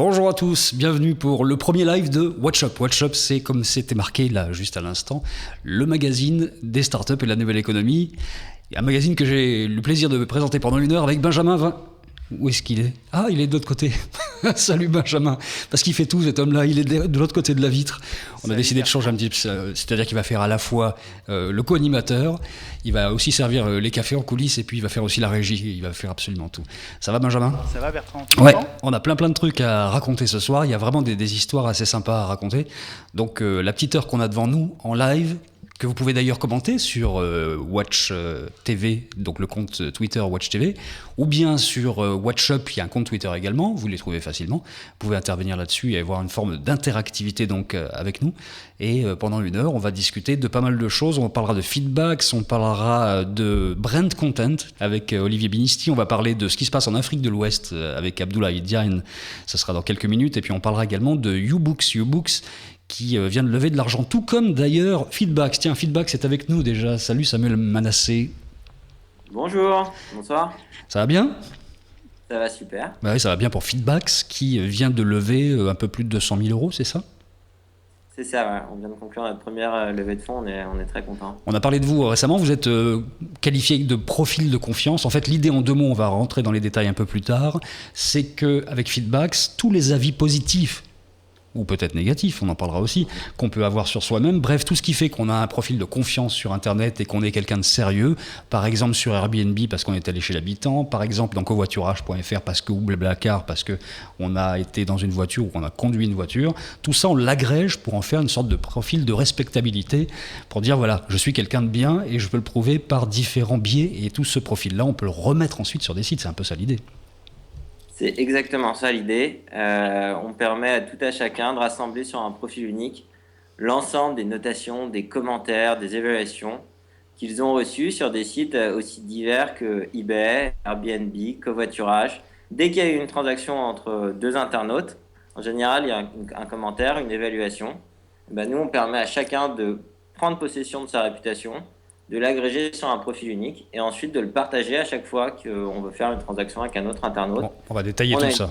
Bonjour à tous, bienvenue pour le premier live de Watch Up. Watch Up, c'est comme c'était marqué là juste à l'instant, le magazine des startups et de la nouvelle économie. Un magazine que j'ai le plaisir de présenter pendant 1 heure avec Benjamin Vin. Où est-ce qu'il est ? Ah, il est de l'autre côté. Salut Benjamin. Parce qu'il fait tout cet homme-là, il est de l'autre côté de la vitre. On a décidé de changer un petit peu, c'est-à-dire qu'il va faire à la fois le co-animateur, il va aussi servir les cafés en coulisses et puis il va faire aussi la régie, il va faire absolument tout. Ça va Benjamin ? Ça va Bertrand ? Ouais, on a plein de trucs à raconter ce soir, il y a vraiment des histoires assez sympas à raconter. Donc la petite heure qu'on a devant nous en live, que vous pouvez d'ailleurs commenter sur Watch TV, donc le compte Twitter Watch TV, ou bien sur Watch Up, il y a un compte Twitter également, vous les trouvez facilement. Vous pouvez intervenir là-dessus et avoir une forme d'interactivité donc avec nous. Et pendant 1 heure, on va discuter de pas mal de choses. On parlera de feedbacks, on parlera de brand content avec Olivier Binisti, on va parler de ce qui se passe en Afrique de l'Ouest avec Abdoulaye Diagne, ça sera dans quelques minutes. Et puis on parlera également de YouBooks qui vient de lever de l'argent, tout comme d'ailleurs Feedbacks. Tiens, Feedbacks est avec nous déjà. Salut Samuel Manassé. Bonjour, bonsoir. Ça va bien ? Ça va super. Bah oui, ça va bien pour Feedbacks, qui vient de lever un peu plus de 200 000 euros, c'est ça ? C'est ça, ouais. On vient de conclure notre première levée de fonds, on est très contents. On a parlé de vous récemment, vous êtes qualifié de profil de confiance. En fait, l'idée en 2 mots, on va rentrer dans les détails un peu plus tard, c'est qu'avec Feedbacks, tous les avis positifs, ou peut-être négatif, on en parlera aussi, qu'on peut avoir sur soi-même. Bref, tout ce qui fait qu'on a un profil de confiance sur Internet et qu'on est quelqu'un de sérieux, par exemple sur Airbnb parce qu'on est allé chez l'habitant, par exemple dans covoiturage.fr parce que, ou Blablacar parce qu'on a été dans une voiture ou qu'on a conduit une voiture, tout ça on l'agrège pour en faire une sorte de profil de respectabilité, pour dire voilà, je suis quelqu'un de bien et je peux le prouver par différents biais, et tout ce profil-là, on peut le remettre ensuite sur des sites, c'est un peu ça l'idée. C'est exactement ça l'idée. On permet à tout à chacun de rassembler sur un profil unique l'ensemble des notations, des commentaires, des évaluations qu'ils ont reçus sur des sites aussi divers que eBay, Airbnb, Covoiturage. Dès qu'il y a eu une transaction entre 2 internautes, en général, il y a un commentaire, une évaluation. Nous, on permet à chacun de prendre possession de sa réputation, de l'agréger sur un profil unique et ensuite de le partager à chaque fois qu'on veut faire une transaction avec un autre internaute. Bon, on va détailler tout ça.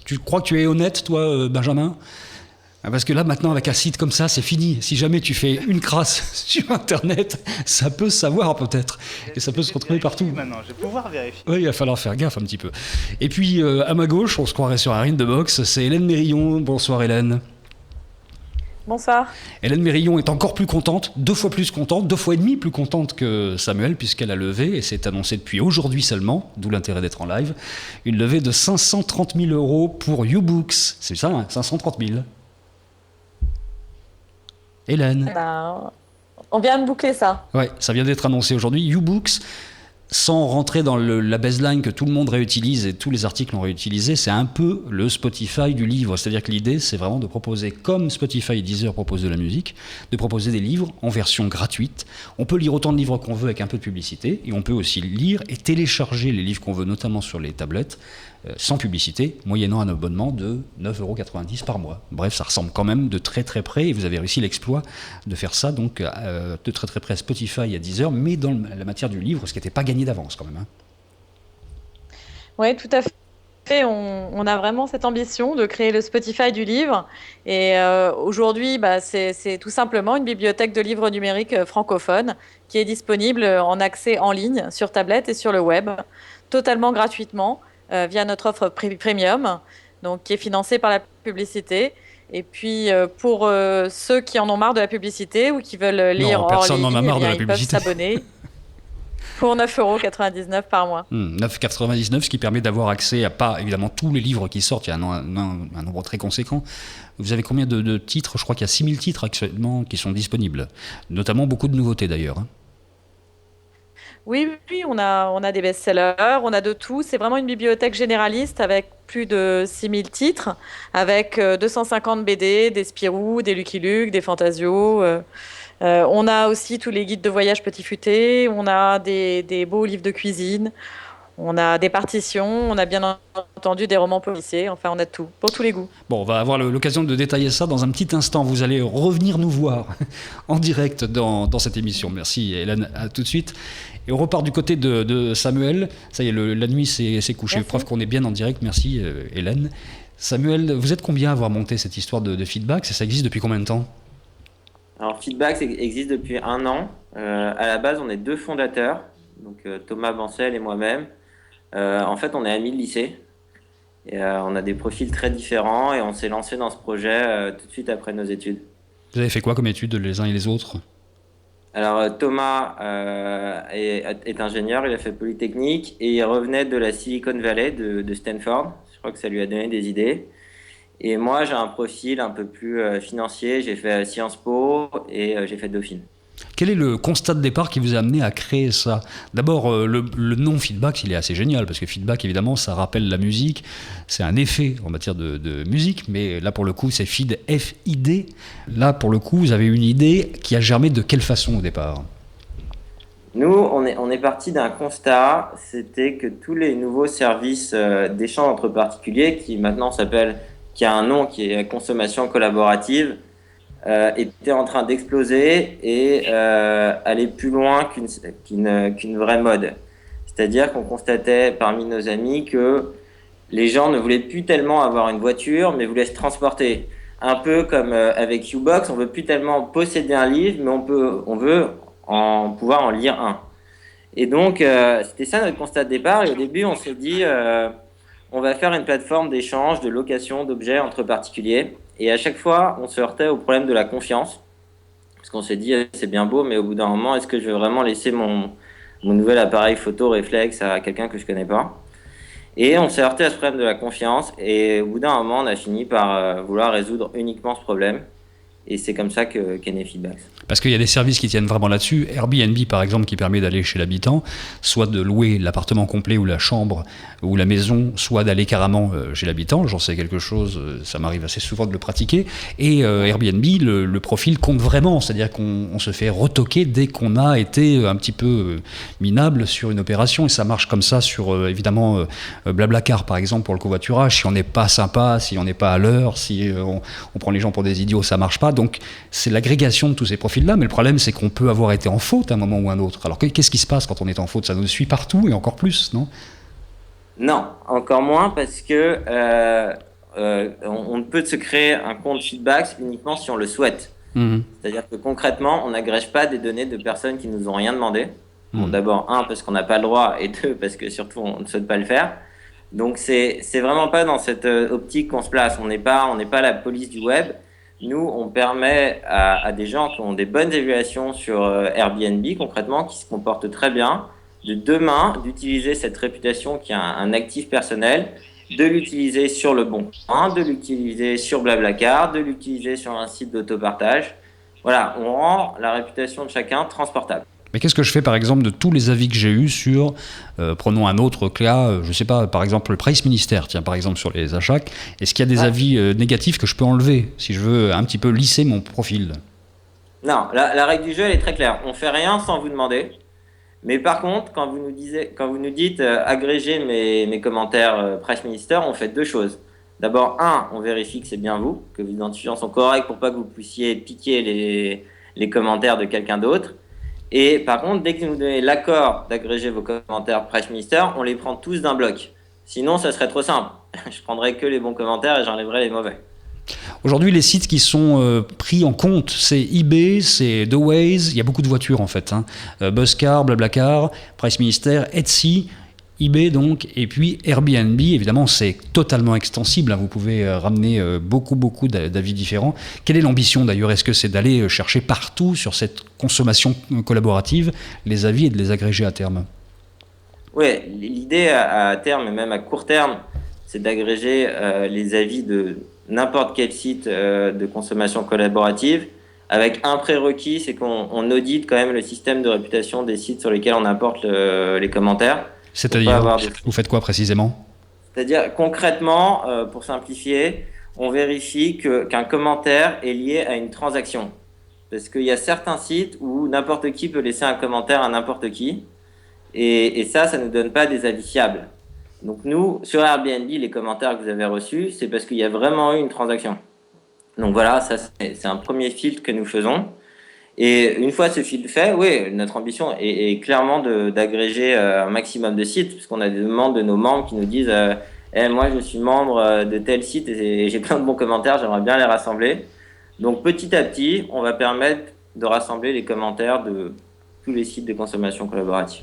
Tu crois que tu es honnête, toi, Benjamin ? Parce que là, maintenant, avec un site comme ça, c'est fini. Si jamais tu fais une crasse sur Internet, ça peut se savoir peut-être. Et ça peut se retrouver partout. Maintenant, je vais pouvoir vérifier. Oui, il va falloir faire gaffe un petit peu. Et puis, à ma gauche, on se croirait sur un ring de boxe, c'est Hélène Mérillon. Bonsoir Hélène. Bonsoir. Hélène Mérillon est encore plus contente, 2 fois plus contente, 2 fois et demie plus contente que Samuel, puisqu'elle a levé, et c'est annoncé depuis aujourd'hui seulement, d'où l'intérêt d'être en live, une levée de 530 000 euros pour YouBooks. C'est ça, hein, 530 000. Hélène. On vient de boucler ça. Ouais, ça vient d'être annoncé aujourd'hui. YouBooks, sans rentrer dans la baseline que tout le monde réutilise et tous les articles ont réutilisé, c'est un peu le Spotify du livre. C'est-à-dire que l'idée, c'est vraiment de proposer, comme Spotify et Deezer proposent de la musique, de proposer des livres en version gratuite. On peut lire autant de livres qu'on veut avec un peu de publicité, et on peut aussi lire et télécharger les livres qu'on veut, notamment sur les tablettes, sans publicité, moyennant un abonnement de 9,90 € par mois. Bref, ça ressemble quand même de très très près, et vous avez réussi l'exploit de faire ça, donc de très très près à Spotify et à Deezer, mais dans la matière du livre, ce qui n'était pas gagné d'avance quand même. Hein. Oui, tout à fait. On a vraiment cette ambition de créer le Spotify du livre. Et aujourd'hui, c'est tout simplement une bibliothèque de livres numériques francophones qui est disponible en accès en ligne, sur tablette et sur le web, totalement gratuitement, via notre offre premium, donc qui est financée par la publicité. Et puis pour ceux qui en ont marre de la publicité ou qui veulent lire hors ligne, ils peuvent s'abonner pour 9,99 € par mois. 9,99 €, ce qui permet d'avoir accès à pas évidemment tous les livres qui sortent, il y a un nombre très conséquent. Vous avez combien de titres ? Je crois qu'il y a 6000 titres actuellement qui sont disponibles, notamment beaucoup de nouveautés d'ailleurs. Oui, on a des best-sellers, on a de tout. C'est vraiment une bibliothèque généraliste avec plus de 6000 titres, avec 250 BD, des Spirou, des Lucky Luke, des Fantasio. On a aussi tous les guides de voyage Petit Futé, on a des beaux livres de cuisine, on a des partitions, on a bien entendu des romans policiers, enfin on a tout, pour tous les goûts. Bon, on va avoir l'occasion de détailler ça dans un petit instant. Vous allez revenir nous voir en direct dans cette émission. Merci Hélène, à tout de suite. Et on repart du côté de Samuel. Ça y est, la nuit s'est couchée. Preuve qu'on est bien en direct. Merci Hélène. Samuel, vous êtes combien à avoir monté cette histoire de feedback? Ça existe depuis combien de temps? Alors, Feedback existe depuis 1 an. À la base, on est 2 fondateurs, donc Thomas Bancel et moi-même. En fait, on est amis de lycée et on a des profils très différents et on s'est lancé dans ce projet tout de suite après nos études. Vous avez fait quoi comme études les uns et les autres? Alors, Thomas est ingénieur, il a fait Polytechnique et il revenait de la Silicon Valley de Stanford. Je crois que ça lui a donné des idées. Et moi, j'ai un profil un peu plus financier. J'ai fait Sciences Po et j'ai fait Dauphine. Quel est le constat de départ qui vous a amené à créer ça? D'abord, le nom feedback, il est assez génial, parce que feedback, évidemment, ça rappelle la musique. C'est un effet en matière de musique, mais là, pour le coup, c'est feed, F-I-D. Là, pour le coup, vous avez une idée qui a germé de quelle façon au départ? Nous, on est parti d'un constat, c'était que tous les nouveaux services d'échange entre particuliers, qui maintenant qui a un nom qui est consommation collaborative, était en train d'exploser et aller plus loin qu'une vraie mode. C'est-à-dire qu'on constatait parmi nos amis que les gens ne voulaient plus tellement avoir une voiture, mais voulaient se transporter. Un peu comme avec Ubox, on veut plus tellement posséder un livre, mais on veut pouvoir en lire un. Et donc, c'était ça notre constat de départ. Et au début, on s'est dit, on va faire une plateforme d'échange, de location d'objets entre particuliers. Et à chaque fois, on se heurtait au problème de la confiance. Parce qu'on s'est dit, c'est bien beau, mais au bout d'un moment, est-ce que je vais vraiment laisser mon nouvel appareil photo réflexe à quelqu'un que je connais pas? Et on s'est heurté à ce problème de la confiance. Et au bout d'un moment, on a fini par vouloir résoudre uniquement ce problème. Et c'est comme ça qu'est né Feedback. Parce qu'il y a des services qui tiennent vraiment là-dessus. Airbnb, par exemple, qui permet d'aller chez l'habitant, soit de louer l'appartement complet ou la chambre ou la maison, soit d'aller carrément chez l'habitant. J'en sais quelque chose, ça m'arrive assez souvent de le pratiquer. Et Airbnb, le profil compte vraiment, c'est-à-dire qu'on se fait retoquer dès qu'on a été un petit peu minable sur une opération. Et ça marche comme ça sur, évidemment, Blablacar, par exemple, pour le covoiturage. Si on n'est pas sympa, si on n'est pas à l'heure, si on prend les gens pour des idiots, ça marche pas. Donc, c'est l'agrégation de tous ces profils-là, mais le problème, c'est qu'on peut avoir été en faute à un moment ou un autre. Alors, qu'est-ce qui se passe quand on est en faute? Ça nous suit partout et encore plus, non? Non, encore moins parce que on ne peut se créer un compte Feedback uniquement si on le souhaite. C'est-à-dire que concrètement, on n'agrège pas des données de personnes qui nous ont rien demandé. Bon, d'abord, parce qu'on n'a pas le droit, et deux, parce que surtout, on ne souhaite pas le faire. Donc, c'est vraiment pas dans cette optique qu'on se place. On n'est pas la police du web. Nous, on permet à des gens qui ont des bonnes évaluations sur Airbnb, concrètement, qui se comportent très bien, de demain, d'utiliser cette réputation qui est un actif personnel, de l'utiliser sur Le Bon Coin, de l'utiliser sur Blablacar, de l'utiliser sur un site d'autopartage. Voilà, on rend la réputation de chacun transportable. Mais qu'est-ce que je fais, par exemple, de tous les avis que j'ai eus sur, prenons un autre cas, je ne sais pas, par exemple, le Price Ministère, tiens, par exemple, sur les achats. Est-ce qu'il y a des avis négatifs que je peux enlever si je veux un petit peu lisser mon profil? Non, la règle du jeu, elle est très claire. On fait rien sans vous demander. Mais par contre, quand vous nous dites agrégez mes commentaires Price Minister, on fait deux choses. D'abord, on vérifie que c'est bien vous, que vos identifiants sont corrects pour pas que vous puissiez piquer les commentaires de quelqu'un d'autre. Et par contre, dès que vous nous donnez l'accord d'agréger vos commentaires Price Minister, on les prend tous d'un bloc. Sinon, ça serait trop simple. Je prendrais que les bons commentaires et j'enlèverais les mauvais. Aujourd'hui, les sites qui sont pris en compte, c'est eBay, c'est The Waze, il y a beaucoup de voitures en fait. Buzzcar, Blablacar, Price Minister, Etsy, eBay donc, et puis Airbnb, évidemment, c'est totalement extensible. Vous pouvez ramener beaucoup d'avis différents. Quelle est l'ambition d'ailleurs? Est-ce que c'est d'aller chercher partout sur cette consommation collaborative les avis et de les agréger à terme? Oui, l'idée à terme et même à court terme, c'est d'agréger les avis de n'importe quel site de consommation collaborative, avec un prérequis, c'est qu'on audite quand même le système de réputation des sites sur lesquels on importe les commentaires. C'est-à-dire, vous faites quoi précisément? C'est-à-dire, concrètement, pour simplifier, on vérifie qu'un commentaire est lié à une transaction. Parce qu'il y a certains sites où n'importe qui peut laisser un commentaire à n'importe qui, et ça ne nous donne pas des avis fiables. Donc nous, sur Airbnb, les commentaires que vous avez reçus, c'est parce qu'il y a vraiment eu une transaction. Donc voilà, ça c'est un premier filtre que nous faisons. Et une fois ce filtre fait, oui, notre ambition est clairement d'agréger un maximum de sites, puisqu'on a des demandes de nos membres qui nous disent moi je suis membre de tel site et j'ai plein de bons commentaires, j'aimerais bien les rassembler. Donc petit à petit, on va permettre de rassembler les commentaires de tous les sites de consommation collaborative.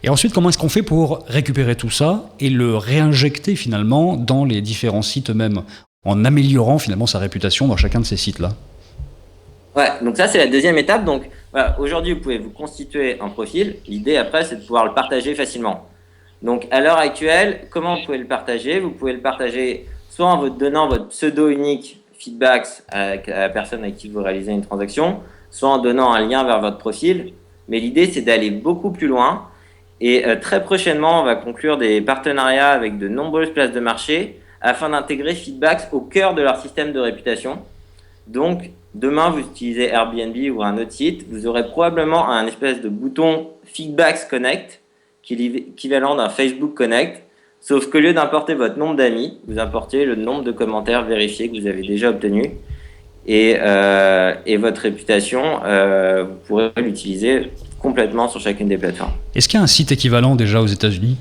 Et ensuite, comment est-ce qu'on fait pour récupérer tout ça et le réinjecter finalement dans les différents sites eux-mêmes, en améliorant finalement sa réputation dans chacun de ces sites-là? Ouais, donc ça c'est la deuxième étape. Donc voilà, aujourd'hui vous pouvez vous constituer un profil. L'idée après c'est de pouvoir le partager facilement. Donc à l'heure actuelle, comment vous pouvez le partager? Vous pouvez le partager soit en vous donnant votre pseudo unique Feedbacks à la personne avec qui vous réalisez une transaction, soit en donnant un lien vers votre profil. Mais l'idée c'est d'aller beaucoup plus loin. Et très prochainement, on va conclure des partenariats avec de nombreuses places de marché afin d'intégrer Feedbacks au cœur de leur système de réputation. Donc, demain, vous utilisez Airbnb ou un autre site, vous aurez probablement un espèce de bouton Feedbacks Connect, qui est l'équivalent d'un Facebook Connect, sauf qu'au lieu d'importer votre nombre d'amis, vous importez le nombre de commentaires vérifiés que vous avez déjà obtenus. Et votre réputation, vous pourrez l'utiliser complètement sur chacune des plateformes. Est-ce qu'il y a un site équivalent déjà aux États-Unis?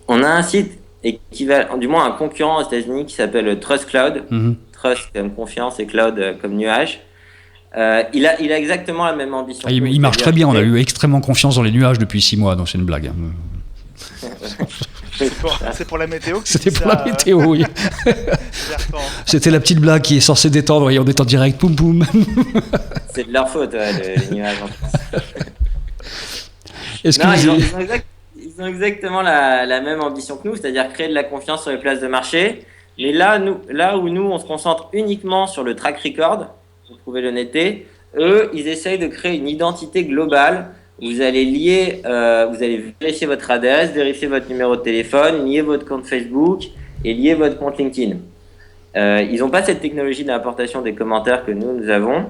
On a un site équivalent, du moins un concurrent aux États-Unis qui s'appelle Trust Cloud. Trust comme confiance et cloud comme nuage. Il a exactement la même ambition. Il marche très bien, on a eu extrêmement confiance dans les nuages depuis 6 mois, donc c'est une blague. C'est pour la météo. C'était pour la météo, oui. C'était la petite blague qui est censée détendre et on est en direct, poum poum. C'est de leur faute, les nuages en France. Ils ont exactement la même ambition que nous, c'est-à-dire créer de la confiance sur les places de marché. Mais là où nous, on se concentre uniquement sur le track record, vous pouvez le noter, eux, ils essayent de créer une identité globale. Vous allez vous allez vérifier votre adresse, vérifier votre numéro de téléphone, lier votre compte Facebook et lier votre compte LinkedIn. Ils n'ont pas cette technologie d'importation des commentaires que nous avons.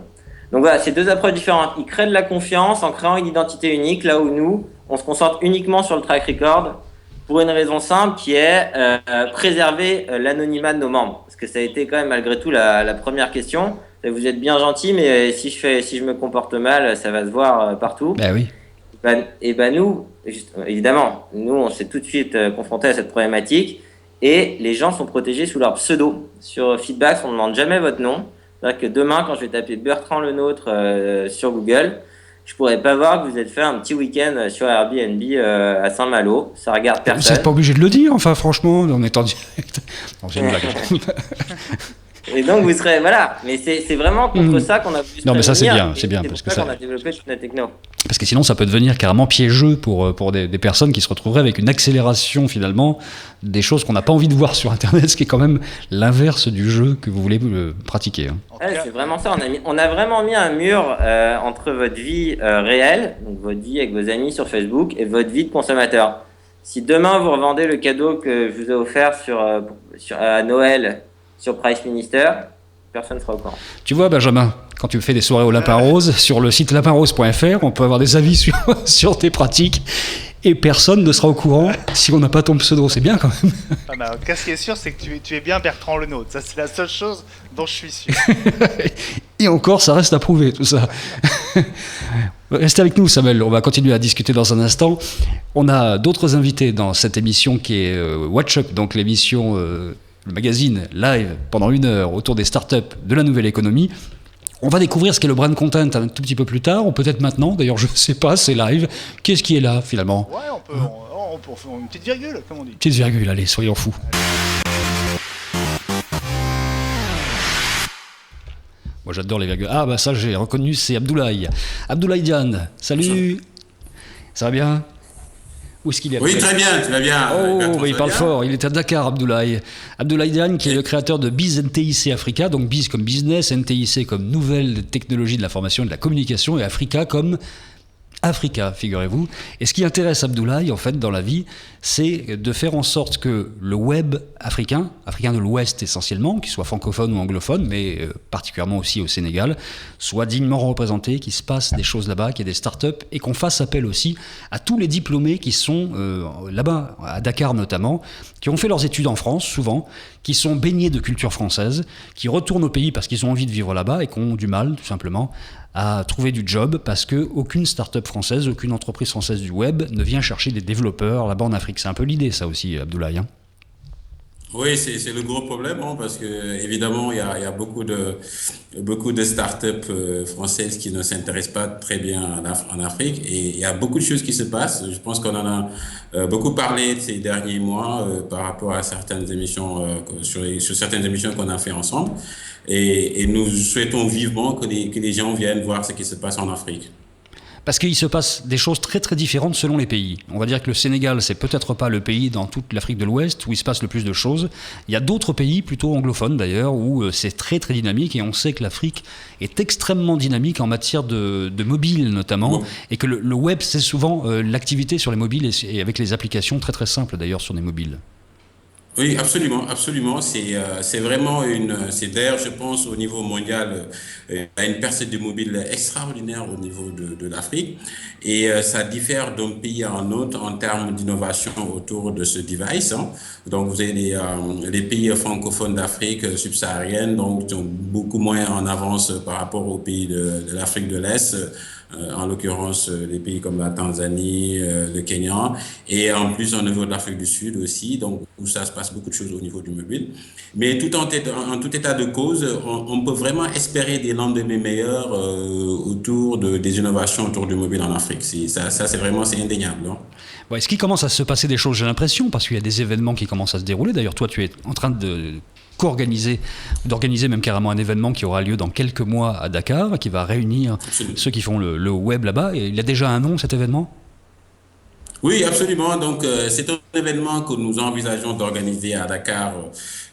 Donc voilà, c'est deux approches différentes. Ils créent de la confiance en créant une identité unique, là où nous, on se concentre uniquement sur le track record pour une raison simple qui est préserver l'anonymat de nos membres. Parce que ça a été quand même malgré tout la première question. Vous êtes bien gentil, mais si je me comporte mal, ça va se voir partout. Ben oui. Nous, évidemment, nous, on s'est tout de suite confrontés à cette problématique et les gens sont protégés sous leur pseudo. Sur Feedbacks, on ne demande jamais votre nom. C'est-à-dire que demain, quand je vais taper Bertrand Lenôtre sur Google, je pourrais pas voir que vous êtes fait un petit week-end sur Airbnb à Saint-Malo. Ça regarde personne. Vous n'êtes pas obligé de le dire, enfin franchement, on est en direct. Non, c'est une blague. Et donc vous serez voilà, mais c'est vraiment contre ça qu'on a voulu se Non mais ça c'est prémunir, bien, c'est bien c'est parce pour que ça qu'on a développé toute la techno. Parce que sinon ça peut devenir carrément piégeux pour des personnes qui se retrouveraient avec une accélération finalement des choses qu'on n'a pas envie de voir sur internet, ce qui est quand même l'inverse du jeu que vous voulez pratiquer. Ouais, c'est vraiment ça, on a vraiment mis un mur entre votre vie réelle, donc votre vie avec vos amis sur Facebook et votre vie de consommateur. Si demain vous revendez le cadeau que je vous ai offert à Noël sur Price Minister, personne ne sera au courant. Tu vois, Benjamin, quand tu fais des soirées au Lapin Rose, sur le site lapinrose.fr, on peut avoir des avis sur tes pratiques et personne ne sera au courant si on n'a pas ton pseudo. C'est bien quand même. Ah bah, ce qui est sûr, c'est que tu es bien Bertrand Lenôtre. Ça, c'est la seule chose dont je suis sûr. Et encore, ça reste à prouver, tout ça. Restez avec nous, Samuel. On va continuer à discuter dans un instant. On a d'autres invités dans cette émission qui est Watch Up, donc l'émission... le magazine live pendant 1 heure autour des startups de la nouvelle économie. On va découvrir ce qu'est le brand content un tout petit peu plus tard, ou peut-être maintenant, d'ailleurs je ne sais pas, c'est live. Qu'est-ce qui est là finalement? Ouais, on peut faire une petite virgule, comme on dit. Petite virgule, allez, soyons fous. Moi j'adore les virgules. Ah bah ça j'ai reconnu, c'est Abdoulaye. Abdoulaye Diane, salut. Ça va bien? Où est-ce qu'il est? Oui, très bien, tu vas bien. Oh, bah, il parle fort, il est à Dakar, Abdoulaye. Abdoulaye Diane, qui est le créateur de Biz NTIC Africa, donc Biz comme business, NTIC comme nouvelle technologie de l'information et de la communication, et Africa comme Africa, figurez-vous. Et ce qui intéresse Abdoulaye, en fait, dans la vie, c'est de faire en sorte que le web africain de l'Ouest essentiellement, qu'il soit francophone ou anglophone, mais particulièrement aussi au Sénégal, soit dignement représenté, qu'il se passe des choses là-bas, qu'il y ait des startups, et qu'on fasse appel aussi à tous les diplômés qui sont là-bas, à Dakar notamment, qui ont fait leurs études en France, souvent, qui sont baignés de culture française, qui retournent au pays parce qu'ils ont envie de vivre là-bas et qui ont du mal, tout simplement, à trouver du job parce qu'aucune start-up française, aucune entreprise française du web ne vient chercher des développeurs là-bas en Afrique. C'est un peu l'idée, ça aussi, Abdoulaye. Hein. Oui, c'est le gros problème, hein, parce que évidemment il y a beaucoup de startups françaises qui ne s'intéressent pas très bien en Afrique, et il y a beaucoup de choses qui se passent. Je pense qu'on en a beaucoup parlé ces derniers mois par rapport à certaines émissions sur certaines émissions qu'on a fait ensemble, et nous souhaitons vivement que les gens viennent voir ce qui se passe en Afrique. Parce qu'il se passe des choses très très différentes selon les pays. On va dire que le Sénégal, c'est peut-être pas le pays dans toute l'Afrique de l'Ouest où il se passe le plus de choses. Il y a d'autres pays, plutôt anglophones d'ailleurs, où c'est très très dynamique, et on sait que l'Afrique est extrêmement dynamique en matière de mobile notamment, Ouais. et que le web, c'est souvent l'activité sur les mobiles, et avec les applications très très simples d'ailleurs sur les mobiles. Oui, absolument, absolument. C'est vraiment c'est d'ailleurs, je pense, au niveau mondial, il y a une percée de mobile extraordinaire au niveau de l'Afrique, et ça diffère d'un pays à un autre en termes d'innovation autour de ce device, hein. Donc, vous avez les pays francophones d'Afrique subsaharienne, donc, qui sont beaucoup moins en avance par rapport aux pays de l'Afrique de l'Est. En l'occurrence des pays comme la Tanzanie, le Kenya, et en plus au niveau de l'Afrique du Sud aussi, donc où ça se passe beaucoup de choses au niveau du mobile. Mais en tout état de cause, on peut vraiment espérer des lendemains meilleurs autour des innovations autour du mobile en Afrique. Ça c'est vraiment, c'est indéniable, hein. Ouais, est-ce qu'il commence à se passer des choses, j'ai l'impression, parce qu'il y a des événements qui commencent à se dérouler. D'ailleurs, toi, tu es en train de co-organiser, d'organiser même carrément un événement qui aura lieu dans quelques mois à Dakar, qui va réunir Absolument. ceux qui font le web là-bas. Et il a déjà un nom, cet événement? Oui, absolument. Donc, c'est un événement que nous envisageons d'organiser à Dakar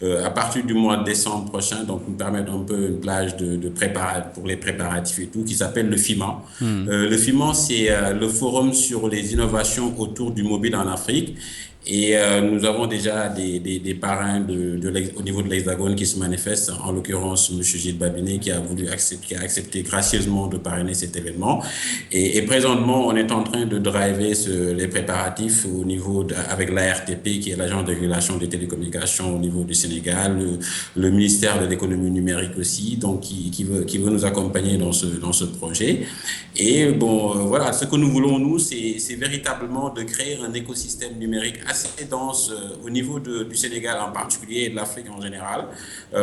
à partir du mois de décembre prochain. Donc, nous permettre un peu une plage pour les préparatifs et tout, qui s'appelle le FIMA. Le FIMA, c'est le forum sur les innovations autour du mobile en Afrique. Et nous avons déjà des parrains au niveau de l'Hexagone qui se manifestent, en l'occurrence M. Gilles Babinet qui qui a accepté gracieusement de parrainer cet événement. Et présentement, on est en train de driver les préparatifs au niveau avec l'ARTP, qui est l'agence de régulation des télécommunications au niveau du Sénégal, le ministère de l'économie numérique aussi, donc qui veut nous accompagner dans ce projet. Et bon, voilà, ce que nous voulons, nous, c'est véritablement de créer un écosystème numérique assez dense au niveau du Sénégal en particulier et de l'Afrique en général,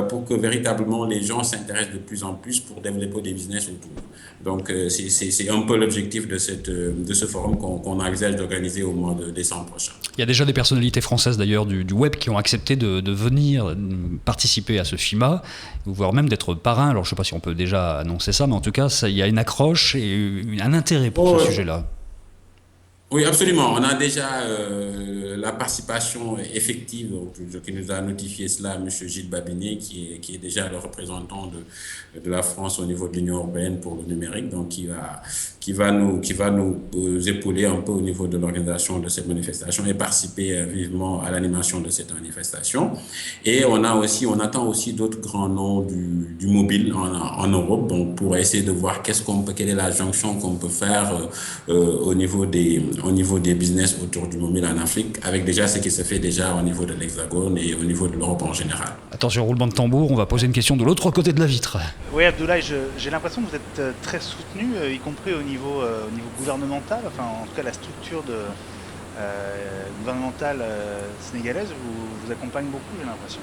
pour que véritablement les gens s'intéressent de plus en plus pour développer des business autour. Donc, c'est un peu l'objectif de ce forum qu'on envisage d'organiser au mois de décembre prochain. Il y a déjà des personnalités françaises d'ailleurs du web qui ont accepté de venir participer à ce FIMA, voire même d'être parrain. Alors je ne sais pas si on peut déjà annoncer ça, mais en tout cas, il y a une accroche et un intérêt pour ce sujet-là. Oui, absolument. On a déjà la participation effective qui nous a notifié cela, M. Gilles Babinet, qui est déjà le représentant de la France au niveau de l'Union européenne pour le numérique, donc qui va nous épauler un peu au niveau de l'organisation de cette manifestation et participer vivement à l'animation de cette manifestation. Et on attend aussi d'autres grands noms du mobile en Europe, donc pour essayer de voir quelle est la jonction qu'on peut faire au niveau des business autour du mobile en Afrique, avec déjà ce qui se fait déjà au niveau de l'Hexagone et au niveau de l'Europe en général. Attention, roulement de tambour, on va poser une question de l'autre côté de la vitre. Oui, Abdoulaye, j'ai l'impression que vous êtes très soutenu, y compris au niveau gouvernemental. Enfin, en tout cas, la structure gouvernementale sénégalaise vous accompagne beaucoup, j'ai l'impression.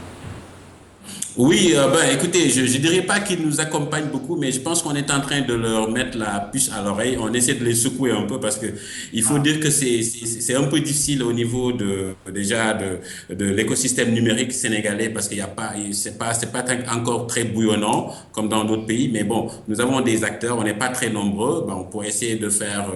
Oui, écoutez, je ne dirais pas qu'ils nous accompagnent beaucoup, mais je pense qu'on est en train de leur mettre la puce à l'oreille. On essaie de les secouer un peu parce que il faut dire que c'est un peu difficile au niveau de l'écosystème numérique sénégalais, parce qu'il y a pas, c'est pas encore très bouillonnant comme dans d'autres pays. Mais bon, nous avons des acteurs, on n'est pas très nombreux. Bon, pour essayer de faire,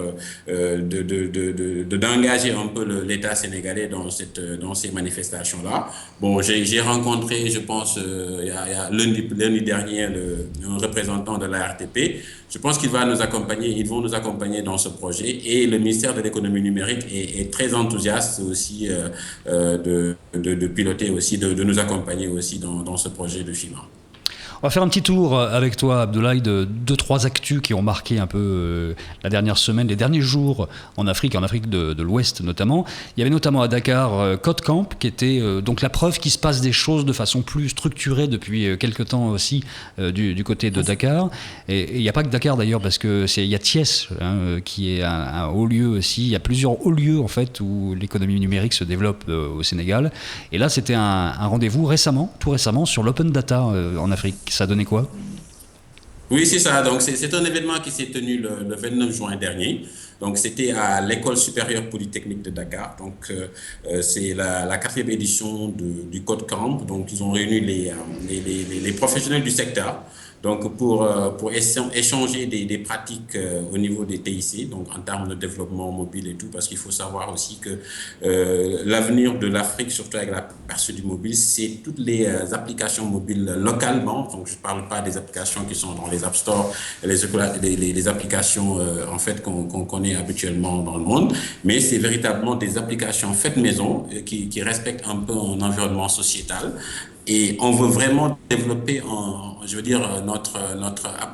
d'engager un peu l'État sénégalais dans ces manifestations-là. Bon, j'ai rencontré, je pense, il y a lundi dernier, un représentant de la RTP. Je pense ils vont nous accompagner dans ce projet. Et le ministère de l'économie numérique est très enthousiaste aussi de piloter aussi, de nous accompagner aussi dans ce projet de FIMA. On va faire un petit tour avec toi, Abdoulaye, de 2-3 actus qui ont marqué un peu la dernière semaine, les derniers jours en Afrique de l'Ouest notamment. Il y avait notamment à Dakar CodeCamp, qui était donc la preuve qu'il se passe des choses de façon plus structurée depuis quelques temps aussi du côté de Dakar. Et il n'y a pas que Dakar d'ailleurs, parce qu'il y a Thiès qui est un haut lieu aussi. Il y a plusieurs hauts lieux en fait où l'économie numérique se développe au Sénégal. Et là, c'était un rendez-vous tout récemment, sur l'open data en Afrique. Ça a donné quoi ? Oui, c'est ça. Donc, c'est un événement qui s'est tenu le 29 juin dernier. Donc, c'était à l'École supérieure polytechnique de Dakar. Donc, c'est la 4e édition du CodeCamp. Donc, ils ont réuni les professionnels du secteur. Donc, pour échanger des pratiques au niveau des TIC, donc en termes de développement mobile et tout, parce qu'il faut savoir aussi que l'avenir de l'Afrique, surtout avec la percée du mobile, c'est toutes les applications mobiles localement. Donc, je ne parle pas des applications qui sont dans les App Store, les applications en fait qu'on connaît habituellement dans le monde, mais c'est véritablement des applications faites maison qui respectent un peu un environnement sociétal. Et on veut vraiment développer,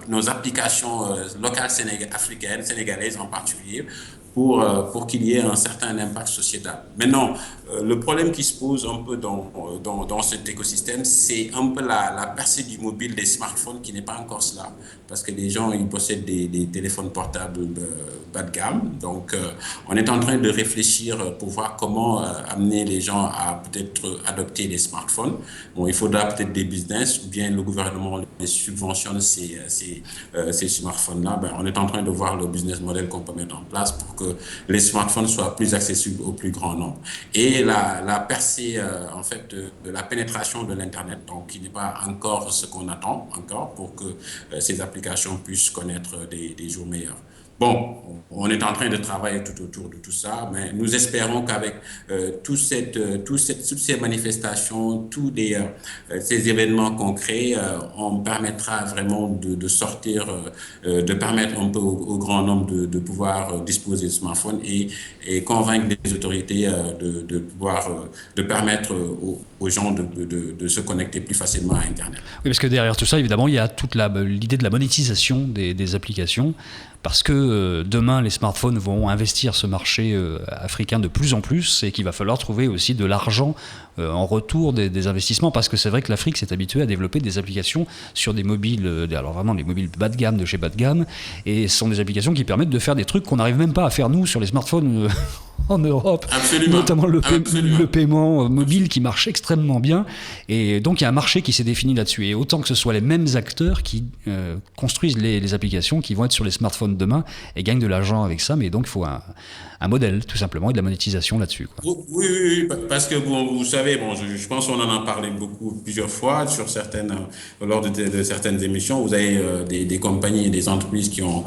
nos applications locales africaines, sénégalaises en particulier, pour qu'il y ait un certain impact sociétal. Maintenant, le problème qui se pose un peu dans cet écosystème, c'est un peu la percée du mobile, des smartphones, qui n'est pas encore cela. Parce que les gens, ils possèdent des téléphones portables bas de gamme. Donc, on est en train de réfléchir pour voir comment amener les gens à peut-être adopter des smartphones. Bon, il faudra peut-être des business, ou bien le gouvernement les subventionne ces smartphones-là. On est en train de voir le business model qu'on peut mettre en place pour que les smartphones soient plus accessibles au plus grand nombre. Et la percée, en fait, de la pénétration de l'Internet, donc qui n'est pas encore ce qu'on attend encore pour que ces applications puissent connaître des jours meilleurs. Bon, on est en train de travailler tout autour de tout ça, mais nous espérons qu'avec toutes ces manifestations, tous ces événements concrets, on permettra vraiment de sortir, de permettre un peu au grand nombre de pouvoir disposer de smartphones et convaincre les autorités de permettre aux gens de se connecter plus facilement à Internet. Oui, parce que derrière tout ça, évidemment, il y a toute l'idée de la monétisation des applications. Parce que demain, les smartphones vont investir ce marché africain de plus en plus et qu'il va falloir trouver aussi de l'argent en retour des investissements. Parce que c'est vrai que l'Afrique s'est habituée à développer des applications sur des mobiles, alors vraiment des mobiles bas de gamme, de chez bas de gamme. Et ce sont des applications qui permettent de faire des trucs qu'on n'arrive même pas à faire nous sur les smartphones en Europe. Absolument. Notamment le paiement mobile qui marche extrêmement bien. Et donc il y a un marché qui s'est défini là-dessus. Et autant que ce soit les mêmes acteurs qui construisent les applications qui vont être sur les smartphones demain et gagnent de l'argent avec ça, mais donc il faut un modèle tout simplement et de la monétisation là-dessus, quoi. Oui, parce que bon, vous savez, je pense qu'on en a parlé plusieurs fois lors de certaines émissions. Vous avez des compagnies et des entreprises qui ont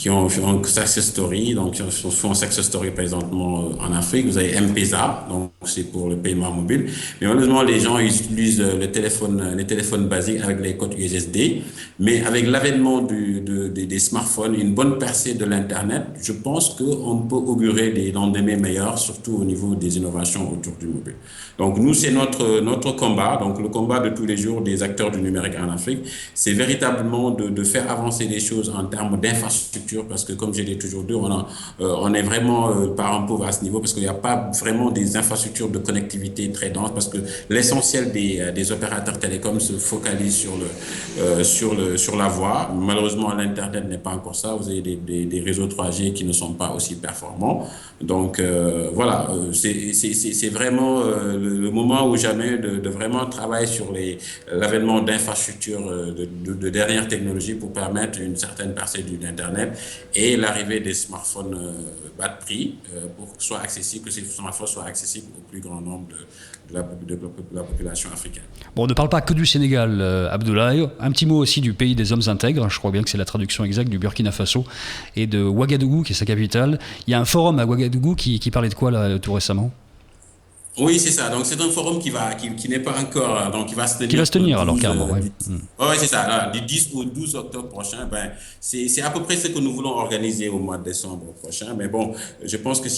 un success story, donc qui font un success story présentement en Afrique. Vous avez M-Pesa, donc c'est pour le paiement mobile. Mais malheureusement, les gens ils utilisent les téléphones basiques avec les codes USSD. Mais avec l'avènement des smartphones, une bonne percée de l'Internet, je pense qu'on peut augurer des lendemains meilleurs, surtout au niveau des innovations autour du mobile. Donc nous, c'est notre combat, donc le combat de tous les jours des acteurs du numérique en Afrique, c'est véritablement de faire avancer les choses en termes d'infrastructure, parce que comme je l'ai toujours dit, on est vraiment par un pauvre à ce niveau, parce qu'il n'y a pas vraiment des infrastructures de connectivité très denses, parce que l'essentiel des opérateurs télécoms se focalise sur la voix. Malheureusement, l'Internet n'est pas encore ça. Vous avez des réseaux 3G qui ne sont pas aussi performants. Donc voilà, c'est vraiment le moment ou jamais de vraiment travailler sur l'avènement d'infrastructures de dernière technologie pour permettre une certaine percée d'Internet et l'arrivée des smartphones bas de prix pour que ces smartphones soient accessibles au plus grand nombre de la population africaine. Bon, on ne parle pas que du Sénégal, Abdoulaye. Un petit mot aussi du pays des hommes intègres. Je crois bien que c'est la traduction exacte du Burkina Faso et de Ouagadougou, qui est sa capitale. Il y a un forum à Ouagadougou qui parlait de quoi là tout récemment ? Oui, c'est ça. Donc, c'est un forum qui n'est pas encore, donc, qui va se Qui va tenir se tenir alors, 12, carrément, ouais. ouais, c'est ça. Là, du 10 au 12 octobre prochain, ben, c'est à peu près ce que nous voulons organiser au mois de décembre prochain. Mais bon, je pense que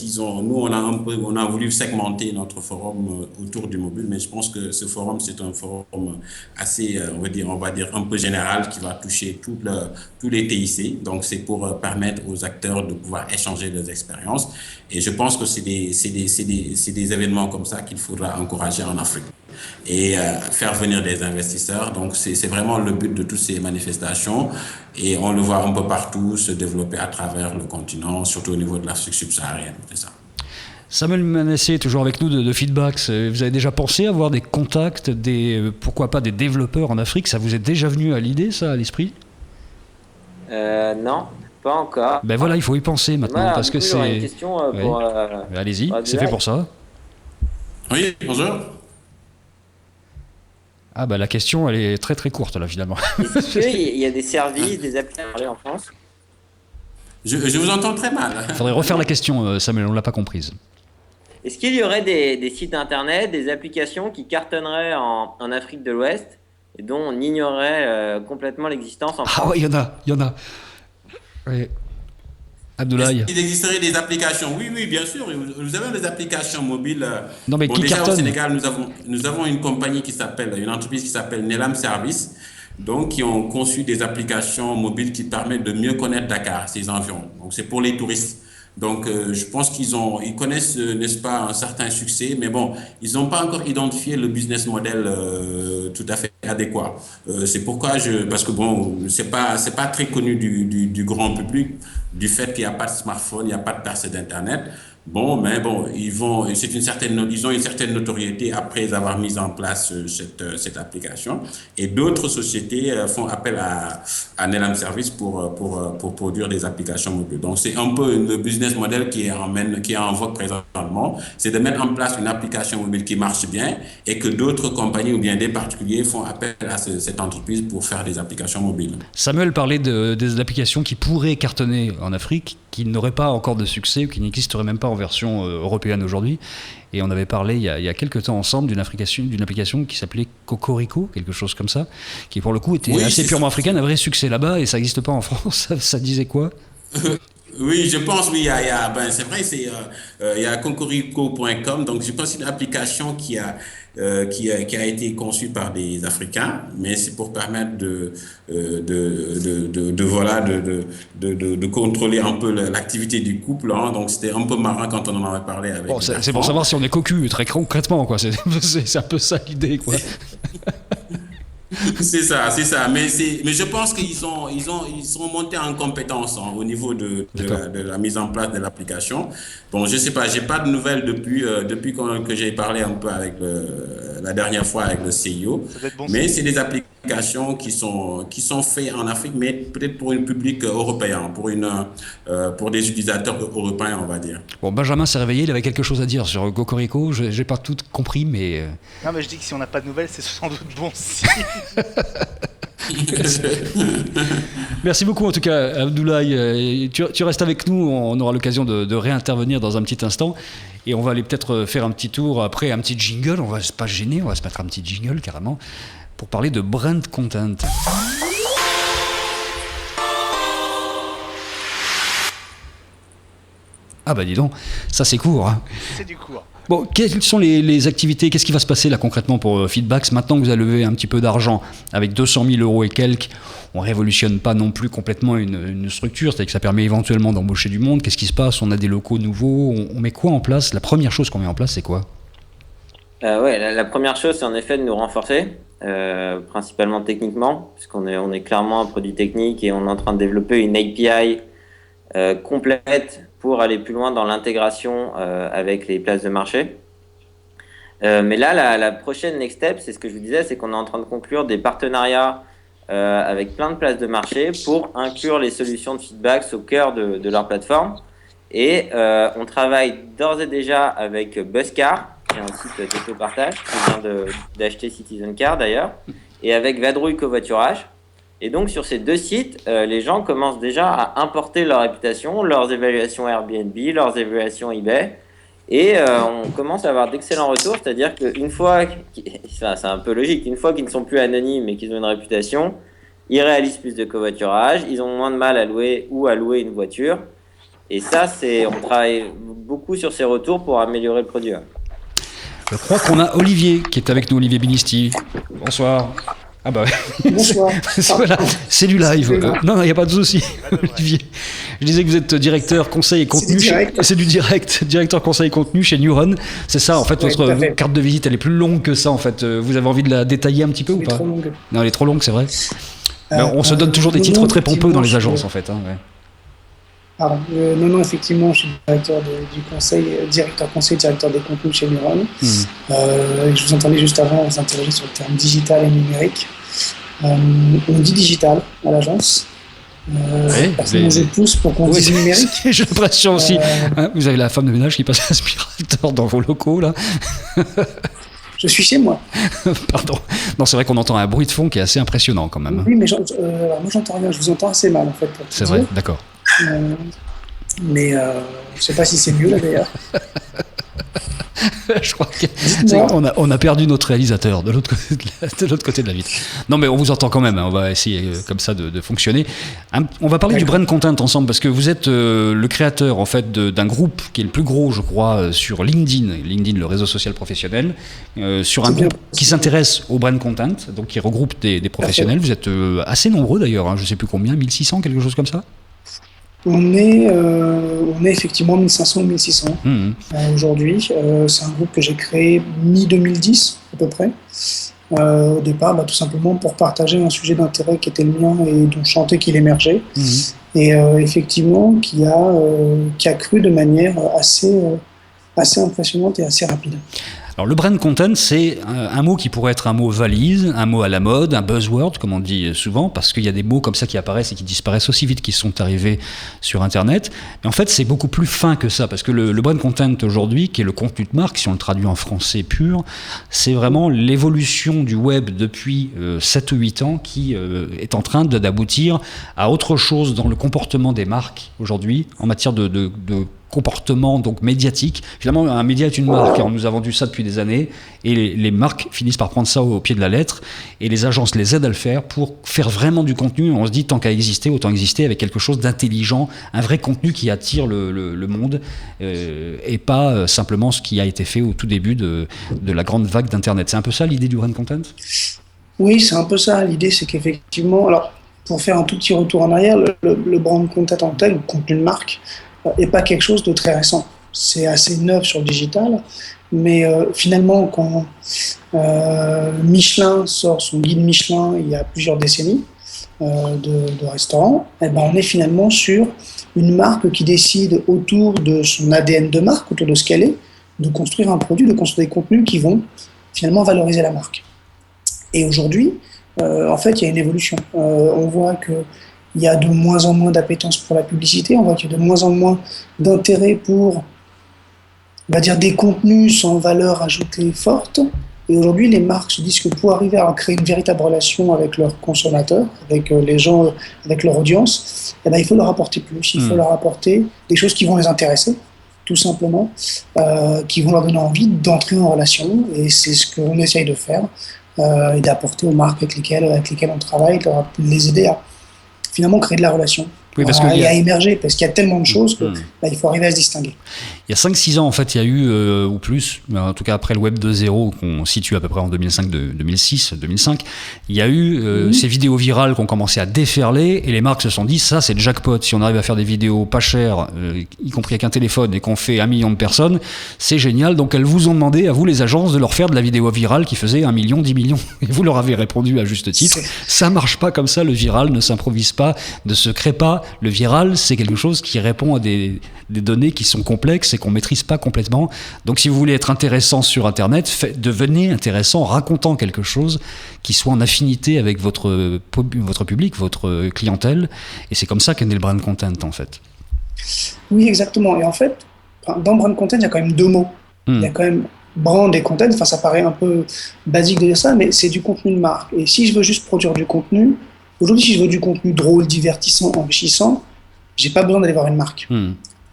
nous, on a voulu segmenter notre forum autour du mobile, mais je pense que ce forum, c'est un forum assez, on va dire un peu général qui va toucher tous les TIC. Donc, c'est pour permettre aux acteurs de pouvoir échanger leurs expériences. Et je pense que c'est des événements comme ça qu'il faudra encourager en Afrique et faire venir des investisseurs. Donc, c'est vraiment le but de toutes ces manifestations et on le voit un peu partout se développer à travers le continent, surtout au niveau de l'Afrique subsaharienne. C'est ça. Samuel Manassé, toujours avec nous de Feedbacks. Vous avez déjà pensé à avoir des contacts, pourquoi pas des développeurs en Afrique? Ça vous est déjà venu à l'idée, ça, à l'esprit? Non, pas encore. Ben voilà, il faut y penser maintenant, Moi, parce que j'aurais une c'est... question Ouais. pour... Allez-y, pour c'est fait pour ça. Oui, bonjour. Ah bah la question, elle est très très courte là, finalement. Est-ce qu'il y a des services, des applications en France? Je vous entends très mal. Il faudrait refaire la question, Samuel, on ne l'a pas comprise. Est-ce qu'il y aurait des sites internet, des applications qui cartonneraient en Afrique de l'Ouest et dont on ignorait complètement l'existence en France? Ah ouais, il y en a. Oui. Abdoulaye. Il existerait des applications. Oui, oui, bien sûr. Nous avons des applications mobiles. Non mais Bon, qui déjà cartonne? au Sénégal, nous avons une entreprise qui s'appelle Nelam Service, donc qui ont conçu des applications mobiles qui permettent de mieux connaître Dakar, ses environs. Donc c'est pour les touristes. Donc je pense ils connaissent, n'est-ce pas, un certain succès, mais bon, ils n'ont pas encore identifié le business model tout à fait adéquat. C'est pourquoi parce que bon, c'est pas très connu du grand public, du fait qu'il n'y a pas de smartphone, il n'y a pas de percée d'internet. Bon, mais bon, ils ont une certaine notoriété après avoir mis en place cette application. Et d'autres sociétés font appel à Nelam Service pour produire des applications mobiles. Donc, c'est un peu le business model qui est en vogue présentement. C'est de mettre en place une application mobile qui marche bien et que d'autres compagnies ou bien des particuliers font appel à cette entreprise pour faire des applications mobiles. Samuel parlait des applications qui pourraient cartonner en Afrique, qui n'auraient pas encore de succès ou qui n'existeraient même pas en version européenne aujourd'hui. Et on avait parlé il y a quelques temps ensemble d'une application qui s'appelait Cocorico, quelque chose comme ça, qui pour le coup était assez purement africaine, un vrai succès là-bas, et ça n'existe pas en France. Ça disait quoi? Oui, je pense, oui, c'est vrai, il y a Cocorico.com, donc je pense que c'est une application qui a été conçue par des Africains, mais c'est pour permettre de contrôler un peu l'activité du couple, hein. Donc c'était un peu marrant quand on en avait parlé avec Bon, c'est pour savoir si on est cocu, très concrètement, quoi. C'est un peu ça l'idée, quoi. C'est ça. Mais je pense qu'ils sont montés en compétence, hein, au niveau de la mise en place de l'application. Bon, je sais pas, j'ai pas de nouvelles depuis que j'ai parlé un peu avec la dernière fois avec le CIO. Mais c'est des applications qui sont faites en Afrique, mais peut-être pour un public européen, pour des utilisateurs européens, on va dire. Bon, Benjamin s'est réveillé, il avait quelque chose à dire sur Cocorico. J'ai pas tout compris, mais... Non, mais je dis que si on n'a pas de nouvelles, c'est sans doute bon signe. Merci beaucoup en tout cas, Abdoulaye. Tu restes avec nous, on aura l'occasion de réintervenir dans un petit instant. Et on va aller peut-être faire un petit tour, après un petit jingle, on va pas se gêner, on va se mettre un petit jingle carrément, pour parler de brand content. Ah bah dis donc, ça c'est court. Hein. C'est du court. Bon, quelles sont les activités? Qu'est-ce qui va se passer là concrètement pour Feedbacks? Maintenant que vous avez levé un petit peu d'argent, avec 200 000 euros et quelques, on révolutionne pas non plus complètement une structure, c'est-à-dire que ça permet éventuellement d'embaucher du monde. Qu'est-ce qui se passe? On a des locaux nouveaux, on met quoi en place? La première chose qu'on met en place, c'est quoi? La première chose, c'est en effet de nous renforcer, principalement techniquement, puisqu'on est clairement un produit technique et on est en train de développer une API complète pour aller plus loin dans l'intégration avec les places de marché. Mais là, la prochaine next step, c'est ce que je vous disais, c'est qu'on est en train de conclure des partenariats avec plein de places de marché pour inclure les solutions de Feedbacks au cœur de leur plateforme. Et on travaille d'ores et déjà avec Buzzcar, qui est un site d'autopartage, qui vient d'acheter Citizen Car d'ailleurs, et avec Vadrouille Covoiturage. Et donc, sur ces deux sites, les gens commencent déjà à importer leur réputation, leurs évaluations Airbnb, leurs évaluations eBay, Et on commence à avoir d'excellents retours, c'est-à-dire qu'une fois, enfin, c'est un peu logique, une fois qu'ils ne sont plus anonymes et qu'ils ont une réputation, ils réalisent plus de covoiturage, ils ont moins de mal à louer ou à louer une voiture. Et ça, on travaille beaucoup sur ces retours pour améliorer le produit. Je crois qu'on a Olivier qui est avec nous, Olivier Binisti. Bonsoir. Ah bah ouais. Bonsoir. Voilà, c'est du live. Non, il n'y a pas de souci, Olivier. Je disais que vous êtes directeur conseil et contenu. C'est du direct. Directeur conseil et contenu chez Neuron. C'est ça, en fait, votre carte de visite, elle est plus longue que ça, en fait. Vous avez envie de la détailler un petit peu ou pas? Trop longue. Non, elle est trop longue, c'est vrai. On se donne toujours des titres très pompeux dans les agences, en fait. Hein, ouais. Pardon. Non, effectivement, je suis directeur directeur des contenus chez Neuron. Je vous entendais juste avant vous interroger sur le terme digital et numérique. On dit digital à l'agence. Personnellement, je pousse pour qu'on dise numérique. J'ai l'impression aussi. Vous avez la femme de ménage qui passe l'aspirateur dans vos locaux, là. Je suis chez moi. Pardon. Non, c'est vrai qu'on entend un bruit de fond qui est assez impressionnant quand même. Oui, mais moi j'entends rien. Je vous entends assez mal en fait. C'est vrai, d'accord. Mais je ne sais pas si c'est mieux là d'ailleurs. Je crois qu'on a perdu notre réalisateur de l'autre côté de la vitre. Non, mais on vous entend quand même. Hein, on va essayer comme ça de fonctionner. On va parler du brand content ensemble parce que vous êtes le créateur en fait d'un groupe qui est le plus gros, je crois, sur LinkedIn, le réseau social professionnel, sur un groupe qui s'intéresse au brand content, donc qui regroupe des professionnels. Vous êtes assez nombreux d'ailleurs. Hein, je ne sais plus combien, 1600, quelque chose comme ça. On est effectivement 1500 ou 1600 aujourd'hui. C'est un groupe que j'ai créé mi-2010 à peu près. Au départ, tout simplement pour partager un sujet d'intérêt qui était le mien et dont je sentais qu'il émergeait. Et effectivement, qui a cru de manière assez impressionnante et assez rapide. Alors le brand content, c'est un mot qui pourrait être un mot valise, un mot à la mode, un buzzword, comme on dit souvent, parce qu'il y a des mots comme ça qui apparaissent et qui disparaissent aussi vite qu'ils sont arrivés sur Internet. Mais en fait, c'est beaucoup plus fin que ça, parce que le brand content aujourd'hui, qui est le contenu de marque, si on le traduit en français pur, c'est vraiment l'évolution du web depuis 7 ou 8 ans qui est en train d'aboutir à autre chose dans le comportement des marques aujourd'hui, en matière de comportement donc médiatique. Finalement, un média est une marque. On nous a vendu ça depuis des années et les marques finissent par prendre ça au pied de la lettre et les agences les aident à le faire pour faire vraiment du contenu. On se dit tant qu'à exister, autant exister avec quelque chose d'intelligent, un vrai contenu qui attire le monde et pas simplement ce qui a été fait au tout début de la grande vague d'Internet. C'est un peu ça l'idée du brand content ? Oui, c'est un peu ça. L'idée, c'est qu'effectivement, alors pour faire un tout petit retour en arrière, le brand content en tel, le contenu de marque, n'est pas quelque chose de très récent. C'est assez neuf sur le digital, mais finalement, quand Michelin sort son guide Michelin il y a plusieurs décennies de restaurants, on est finalement sur une marque qui décide autour de son ADN de marque, autour de ce qu'elle est, de construire un produit, de construire des contenus qui vont finalement valoriser la marque. Et aujourd'hui, en fait, il y a une évolution. On voit qu'il y a de moins en moins d'appétence pour la publicité, on voit qu'il y a de moins en moins d'intérêt pour, on va dire, des contenus sans valeur ajoutée forte. Et aujourd'hui, les marques se disent que pour arriver à créer une véritable relation avec leurs consommateurs, avec les gens, avec leur audience, il faut leur apporter plus, il faut leur apporter des choses qui vont les intéresser, tout simplement, qui vont leur donner envie d'entrer en relation. Et c'est ce qu'on essaye de faire, et d'apporter aux marques avec lesquelles on travaille, de les aider à finalement créer de la relation. Oui, et à émerger, parce qu'il y a tellement de choses qu'il faut arriver à se distinguer. Il y a 5-6 ans, en fait, il y a eu, ou plus, mais en tout cas après le Web 2.0, qu'on situe à peu près en 2005, 2006, 2005, il y a eu ces vidéos virales qui ont commencé à déferler, et les marques se sont dit, ça c'est le jackpot, si on arrive à faire des vidéos pas chères, y compris avec un téléphone, et qu'on fait 1 million de personnes, c'est génial. Donc elles vous ont demandé, à vous les agences, de leur faire de la vidéo virale qui faisait 1 million, 10 millions. Et vous leur avez répondu à juste titre, ça marche pas comme ça, le viral ne s'improvise pas, ne se crée pas. Le viral, c'est quelque chose qui répond à des données qui sont complexes et qu'on ne maîtrise pas complètement. Donc si vous voulez être intéressant sur Internet, devenez intéressant en racontant quelque chose qui soit en affinité avec votre public, votre clientèle. Et c'est comme ça qu'est né le brand content, en fait. Oui, exactement. Et en fait, dans brand content, il y a quand même 2 mots. Il y a quand même brand et content. Enfin, ça paraît un peu basique de dire ça, mais c'est du contenu de marque. Et si je veux juste produire du contenu, aujourd'hui, si je veux du contenu drôle, divertissant, enrichissant, j'ai pas besoin d'aller voir une marque.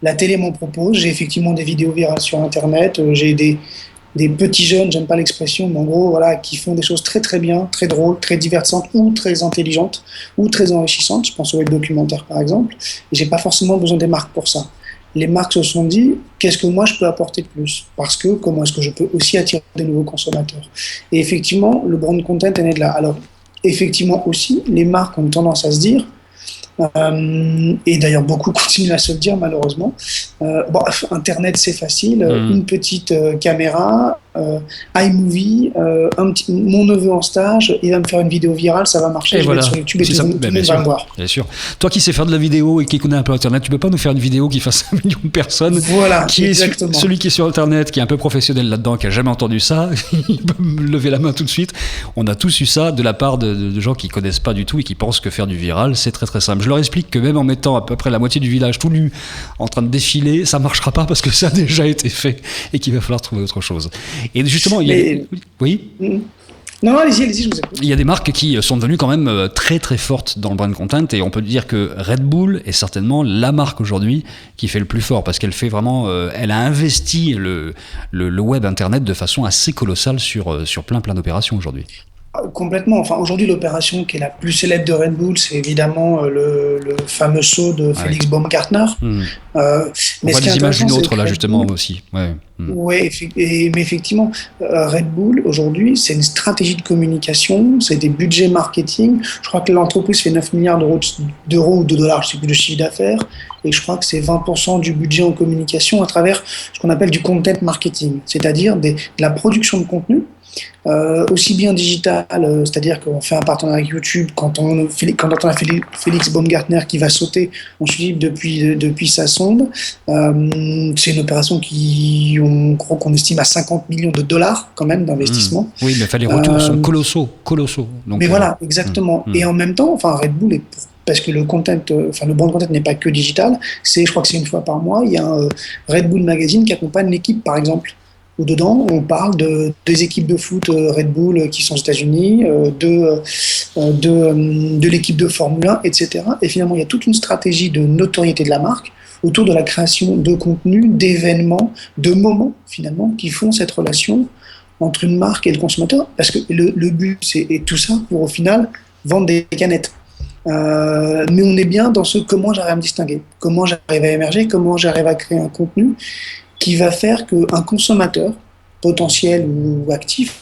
La télé m'en propose, j'ai effectivement des vidéos virales sur Internet, j'ai des petits jeunes, j'aime pas l'expression, mais en gros, voilà, qui font des choses très très bien, très drôles, très divertissantes ou très intelligentes ou très enrichissantes. Je pense au web documentaire par exemple. Et j'ai pas forcément besoin des marques pour ça. Les marques se sont dit, qu'est-ce que moi je peux apporter de plus? Parce que comment est-ce que je peux aussi attirer des nouveaux consommateurs? Et effectivement, le brand content est né de là. Alors, effectivement aussi, les marques ont tendance à se dire, et d'ailleurs beaucoup continuent à se le dire malheureusement, Internet c'est facile, une petite caméra, iMovie, mon neveu en stage, il va me faire une vidéo virale, ça va marcher, et je voilà. vais être sur YouTube et tout le monde va me voir. Bien sûr. Toi qui sais faire de la vidéo et qui connais un peu Internet, tu peux pas nous faire une vidéo qui fasse 5 millions de personnes, Voilà, qui exactement. est celui qui est sur Internet, qui est un peu professionnel là-dedans, qui a jamais entendu ça, il peut me lever la main tout de suite. On a tous eu ça de la part de gens qui connaissent pas du tout et qui pensent que faire du viral, c'est très très simple. Je leur explique que même en mettant à peu près la moitié du village tout nu en train de défiler, ça marchera pas parce que ça a déjà été fait et qu'il va falloir trouver autre chose. Et justement, il y a... Oui. Non, allez-y, je vous écoute. Il y a des marques qui sont devenues quand même très très fortes dans le brand content et on peut dire que Red Bull est certainement la marque aujourd'hui qui fait le plus fort parce qu'elle fait vraiment, elle a investi le web internet de façon assez colossale sur plein d'opérations aujourd'hui. Complètement. Enfin, aujourd'hui, l'opération qui est la plus célèbre de Red Bull, c'est évidemment le fameux saut de Félix Baumgartner. On mais voit des images d'une autre là Red justement Bull, aussi. Ouais. Ouais, mais effectivement, Red Bull aujourd'hui, c'est une stratégie de communication, c'est des budgets marketing. Je crois que l'entreprise fait 9 milliards d'euros ou de dollars, je sais plus, de chiffre d'affaires, et je crois que c'est 20% du budget en communication à travers ce qu'on appelle du content marketing, c'est-à-dire de la production de contenu. Aussi bien digital, c'est-à-dire qu'on fait un partenariat avec YouTube quand on a Félix Baumgartner qui va sauter, on suit depuis sa sonde. C'est une opération qu'on estime à 50 millions de dollars quand même d'investissement. Oui, mais les retours sont colossaux. Donc, mais voilà, exactement. Et en même temps, enfin, Red Bull parce que le brand content n'est pas que digital, je crois que c'est une fois par mois, il y a un Red Bull Magazine qui accompagne l'équipe par exemple. Où dedans, on parle des équipes de foot Red Bull qui sont aux États-Unis, de l'équipe de Formule 1, etc. Et finalement, il y a toute une stratégie de notoriété de la marque autour de la création de contenus, d'événements, de moments, finalement, qui font cette relation entre une marque et le consommateur. Parce que le but, c'est tout ça pour, au final, vendre des canettes. Mais on est bien dans comment j'arrive à me distinguer, comment j'arrive à émerger, comment j'arrive à créer un contenu qui va faire qu'un consommateur, potentiel ou actif,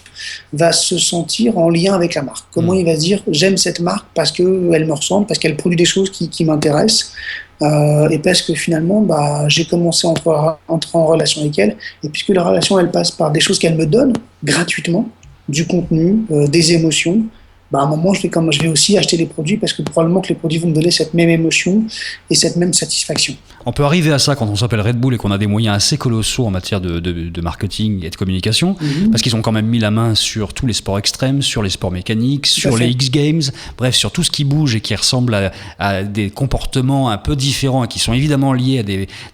va se sentir en lien avec la marque. Comment il va se dire, j'aime cette marque parce qu'elle me ressemble, parce qu'elle produit des choses qui m'intéressent, et parce que finalement, j'ai commencé à entrer en relation avec elle, et puisque la relation, elle passe par des choses qu'elle me donne gratuitement, du contenu, des émotions, à un moment, je vais aussi acheter les produits parce que probablement que les produits vont me donner cette même émotion et cette même satisfaction. On peut arriver à ça quand on s'appelle Red Bull et qu'on a des moyens assez colossaux en matière de marketing et de communication, parce qu'ils ont quand même mis la main sur tous les sports extrêmes, sur les sports mécaniques, sur les X-Games, bref, sur tout ce qui bouge et qui ressemble à des comportements un peu différents et qui sont évidemment liés à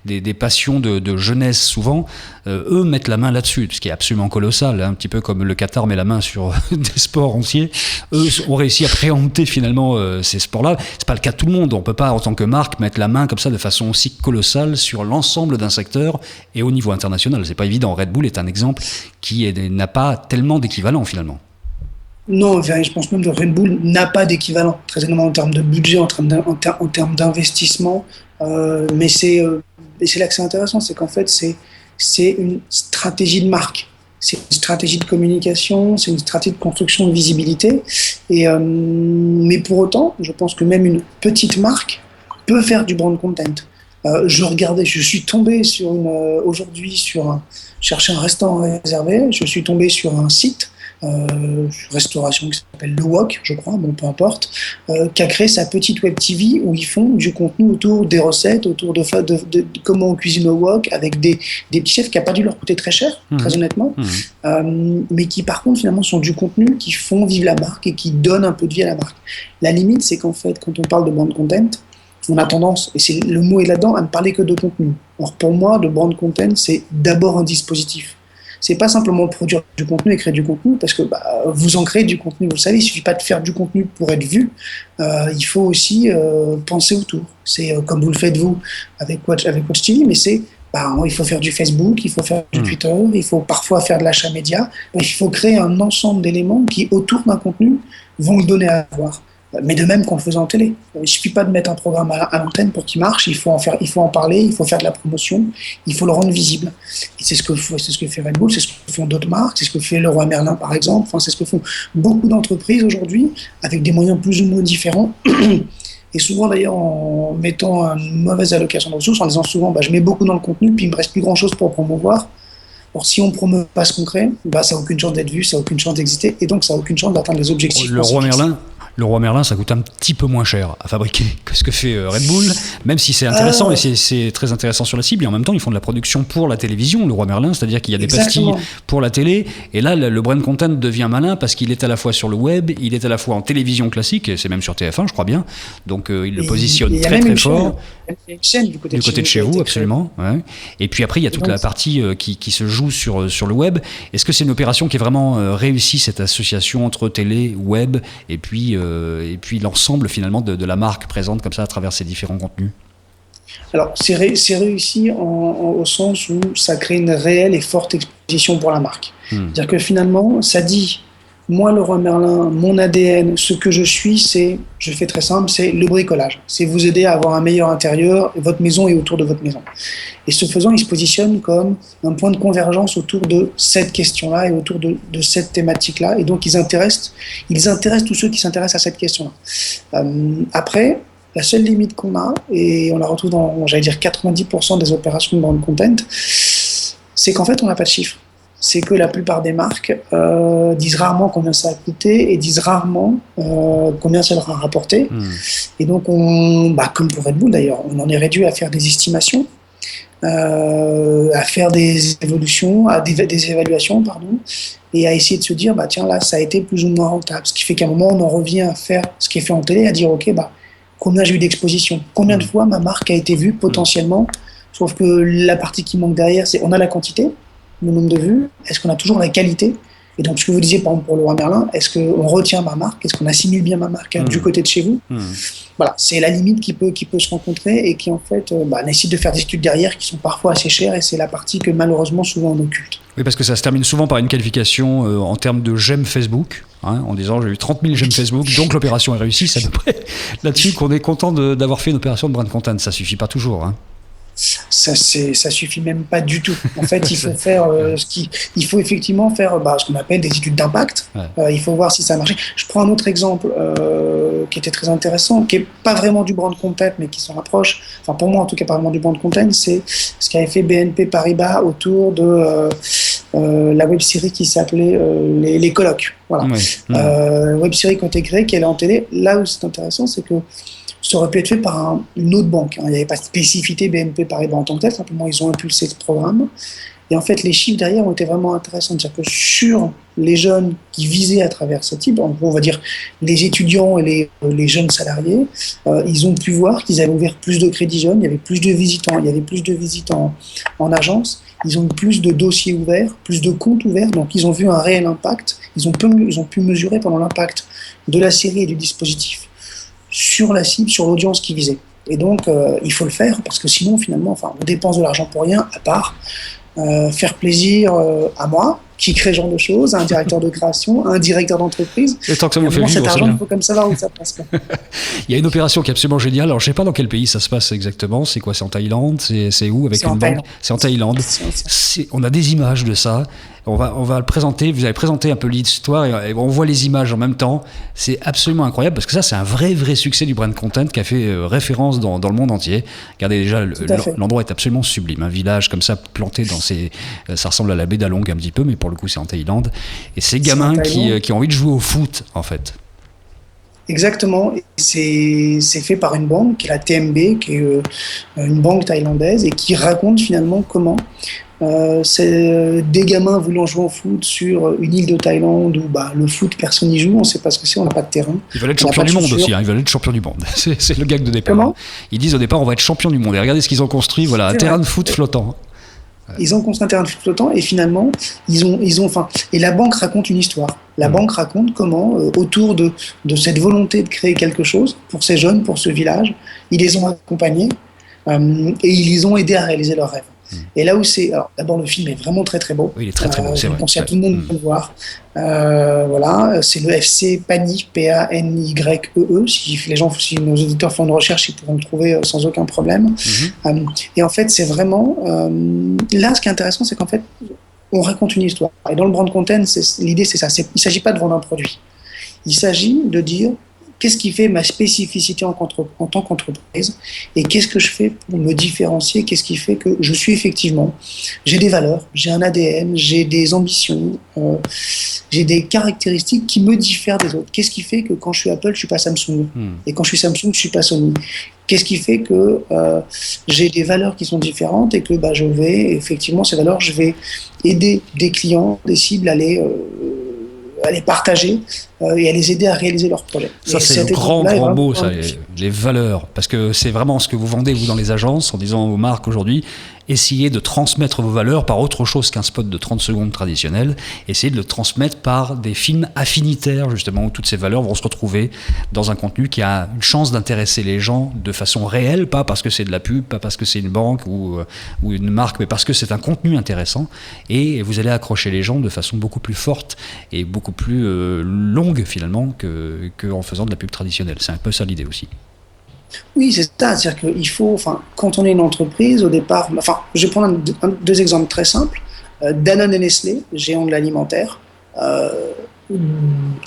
des passions de jeunesse souvent. Eux mettent la main là-dessus, ce qui est absolument colossal, un petit peu comme le Qatar met la main sur des sports entiers. Eux ont réussi à préempter finalement ces sports-là. C'est pas le cas de tout le monde. On peut pas, en tant que marque, mettre la main comme ça de façon aussi colossale sur l'ensemble d'un secteur et au niveau international. C'est pas évident. Red Bull est un exemple qui n'a pas tellement d'équivalent finalement. Non, je pense même que Red Bull n'a pas d'équivalent, très honnêtement, en termes de budget, en termes d'investissement. Mais c'est là que c'est intéressant, c'est qu'en fait, c'est une stratégie de marque. C'est une stratégie de communication, c'est une stratégie de construction de visibilité. Mais pour autant, je pense que même une petite marque peut faire du brand content. Je suis tombé chercher un restaurant réservé, je suis tombé sur un site, restauration qui s'appelle Le Wok, je crois, peu importe, qui a créé sa petite web TV où ils font du contenu autour des recettes, autour de comment on cuisine au wok, avec des petits chefs qui n'ont pas dû leur coûter très cher, très honnêtement, mais qui par contre finalement sont du contenu qui font vivre la marque et qui donnent un peu de vie à la marque. La limite, c'est qu'en fait, quand on parle de brand content, on a tendance, et le mot est là-dedans, à ne parler que de contenu. Or pour moi, le brand content, c'est d'abord un dispositif. c'est pas simplement produire du contenu et créer du contenu, parce que vous en créez du contenu, vous le savez, il suffit pas de faire du contenu pour être vu, il faut aussi penser autour. C'est comme vous le faites vous avec Watch TV, mais c'est il faut faire du Facebook, il faut faire du Twitter, il faut parfois faire de l'achat média, il faut créer un ensemble d'éléments qui, autour d'un contenu, vont le donner à voir. Mais de même qu'on le faisait en télé. Il ne suffit pas de mettre un programme à l'antenne pour qu'il marche, il faut en parler, il faut faire de la promotion, il faut le rendre visible. Et c'est ce que fait Red Bull, c'est ce que font d'autres marques, c'est ce que fait Leroy Merlin par exemple, enfin, c'est ce que font beaucoup d'entreprises aujourd'hui, avec des moyens plus ou moins différents. Et souvent d'ailleurs en mettant une mauvaise allocation de ressources, en disant souvent je mets beaucoup dans le contenu, puis il ne me reste plus grand chose pour promouvoir. Or, si on ne promeut pas ce qu'on crée, ça n'a aucune chance d'être vu, ça n'a aucune chance d'exister, et donc ça n'a aucune chance d'atteindre les objectifs. Leroy Merlin, ça coûte un petit peu moins cher à fabriquer que ce que fait Red Bull, même si c'est intéressant et c'est très intéressant sur la cible. Et en même temps, ils font de la production pour la télévision, Leroy Merlin, c'est-à-dire qu'il y a des pastilles pour la télé. Et là, le brand content devient malin parce qu'il est à la fois sur le web, il est à la fois en télévision classique, et c'est même sur TF1, je crois bien. Donc, il le positionne très très fort. Il y a une chaîne du côté de chez vous, absolument. Ouais. Et puis après, il y a toute la partie qui se joue sur le web. Est-ce que c'est une opération qui est vraiment réussie, cette association entre télé, web, et puis l'ensemble finalement de la marque présente comme ça à travers ces différents contenus? Alors, c'est réussi au sens où ça crée une réelle et forte exposition pour la marque. C'est-à-dire que finalement, ça dit, moi, Leroy Merlin, mon ADN, ce que je suis, je fais très simple, c'est le bricolage. C'est vous aider à avoir un meilleur intérieur, votre maison et autour de votre maison. Et ce faisant, il se positionne comme un point de convergence autour de cette question-là et autour de cette thématique-là. Et donc, ils intéressent tous ceux qui s'intéressent à cette question-là. Après, la seule limite qu'on a, et on la retrouve dans, 90% des opérations de brand content, c'est qu'en fait, on n'a pas de chiffres. C'est que la plupart des marques disent rarement combien ça a coûté et disent rarement combien ça leur a rapporté. Et donc, comme pour Red Bull d'ailleurs, on en est réduit à faire des estimations, à faire des évaluations, et à essayer de se dire, tiens, là, ça a été plus ou moins rentable. Ce qui fait qu'à un moment, on en revient à faire ce qui est fait en télé, à dire, ok, combien j'ai eu d'exposition, combien de fois ma marque a été vue potentiellement. Sauf que la partie qui manque derrière, c'est on a la quantité, le nombre de vues, est-ce qu'on a toujours la qualité? Et donc, ce que vous disiez, par exemple, pour Leroy Merlin, est-ce qu'on retient ma marque? Est-ce qu'on assimile bien ma marque du côté de chez vous? Voilà, c'est la limite qui peut se rencontrer et qui, en fait, nécessite de faire des études derrière qui sont parfois assez chères, et c'est la partie que, malheureusement, souvent on occulte. Oui, parce que ça se termine souvent par une qualification en termes de j'aime Facebook, en disant j'ai eu 30 000 j'aime Facebook, donc l'opération est réussie. C'est à peu près là-dessus qu'on est content d'avoir fait une opération de brand content. Ça suffit pas toujours, Ça suffit même pas du tout. En fait, il faut faire il faut effectivement faire ce qu'on appelle des études d'impact. Il faut voir si ça a marché. Je prends un autre exemple qui était très intéressant, qui est pas vraiment du brand content, mais qui s'en rapproche. Enfin, pour moi, en tout cas, pas vraiment du brand content. C'est ce qu'avait fait BNP Paribas autour de la web-série qui s'appelait Les Colloques. Voilà. Web-série qui a été créée, qui est en télé. Là où c'est intéressant, c'est que ça aurait pu être fait par une autre banque. Il n'y avait pas de spécificité BNP Paribas en tant que tel, simplement ils ont impulsé ce programme. Et en fait, les chiffres derrière ont été vraiment intéressants. C'est-à-dire que sur les jeunes qui visaient à travers ce type, en gros, on va dire les étudiants et les jeunes salariés, ils ont pu voir qu'ils avaient ouvert plus de crédits jeunes, il y avait plus de visitants, il y avait plus de visites en agence, ils ont eu plus de dossiers ouverts, plus de comptes ouverts, donc ils ont vu un réel impact, ils ont pu mesurer pendant l'impact de la série et du dispositif sur la cible, sur l'audience qui visait. Et donc, il faut le faire, parce que sinon, finalement, on dépense de l'argent pour rien, à part faire plaisir à moi, qui crée ce genre de choses, à un directeur de création, à un directeur d'entreprise. Et tant que ça vous fait vivre, cet argent, il faut comme savoir où ça passe. Il y a une opération qui est absolument géniale. Alors, je ne sais pas dans quel pays ça se passe exactement. C'est quoi? C'est en Thaïlande? C'est où avec une banque? C'est en Thaïlande. On a des images de ça. On va le présenter. Vous avez présenté un peu l'histoire et on voit les images en même temps. C'est absolument incroyable parce que ça, c'est un vrai succès du brand content qui a fait référence dans le monde entier. Regardez déjà, l'endroit est absolument sublime. Un village comme ça planté dans ça ressemble à la baie d'Along un petit peu, mais pour le coup, c'est en Thaïlande. Et ces gamins qui ont envie de jouer au foot, en fait. Exactement. C'est fait par une banque qui est la TMB, qui est une banque thaïlandaise et qui raconte finalement comment c'est des gamins voulant jouer au foot sur une île de Thaïlande où le foot personne n'y joue, on ne sait pas ce que c'est, on n'a pas de terrain. Ils veulent être champion du monde aussi, ils veulent être champion du monde. C'est le gag de départ. Comment ? Ils disent au départ on va être champion du monde et regardez ce qu'ils ont construit, voilà, un terrain de foot flottant. Ils ont construit un terrain de foot flottant et finalement, et la banque raconte une histoire. La banque raconte comment, autour de cette volonté de créer quelque chose pour ces jeunes, pour ce village, ils les ont accompagnés et ils les ont aidés à réaliser leurs rêves. Et là où alors d'abord le film est vraiment très très beau. Oui, il est très très beau, c'est vrai. Je conseille à tout le monde de le voir. Voilà, c'est le FC Pany, P-A-N-Y-E-E. Si nos auditeurs font une recherche, ils pourront le trouver sans aucun problème. Et en fait, c'est vraiment là, ce qui est intéressant, c'est qu'en fait, on raconte une histoire. Et dans le brand content, l'idée c'est ça. Il ne s'agit pas de vendre un produit. Il s'agit de dire qu'est-ce qui fait ma spécificité en tant qu'entreprise et qu'est-ce que je fais pour me différencier, qu'est-ce qui fait que je suis effectivement, j'ai des valeurs, j'ai un ADN, j'ai des ambitions, j'ai des caractéristiques qui me diffèrent des autres. Qu'est-ce qui fait que quand je suis Apple, je suis pas Samsung et quand je suis Samsung, je suis pas Sony. Qu'est-ce qui fait que j'ai des valeurs qui sont différentes et que je vais, effectivement, ces valeurs, je vais aider des clients, des cibles à les partager et à les aider à réaliser leurs projets. Ça, c'est le grand mot, ça, les valeurs. Parce que c'est vraiment ce que vous vendez, vous, dans les agences, en disant aux marques aujourd'hui, essayez de transmettre vos valeurs par autre chose qu'un spot de 30 secondes traditionnel. Essayez de le transmettre par des films affinitaires, justement, où toutes ces valeurs vont se retrouver dans un contenu qui a une chance d'intéresser les gens de façon réelle, pas parce que c'est de la pub, pas parce que c'est une banque ou une marque, mais parce que c'est un contenu intéressant. Et vous allez accrocher les gens de façon beaucoup plus forte et beaucoup plus longue, finalement, qu'en faisant de la pub traditionnelle. C'est un peu ça l'idée aussi. Oui, c'est ça. C'est-à-dire qu'il faut, quand on est une entreprise, au départ, je vais prendre deux exemples très simples. Danone et Nestlé, géants de l'alimentaire,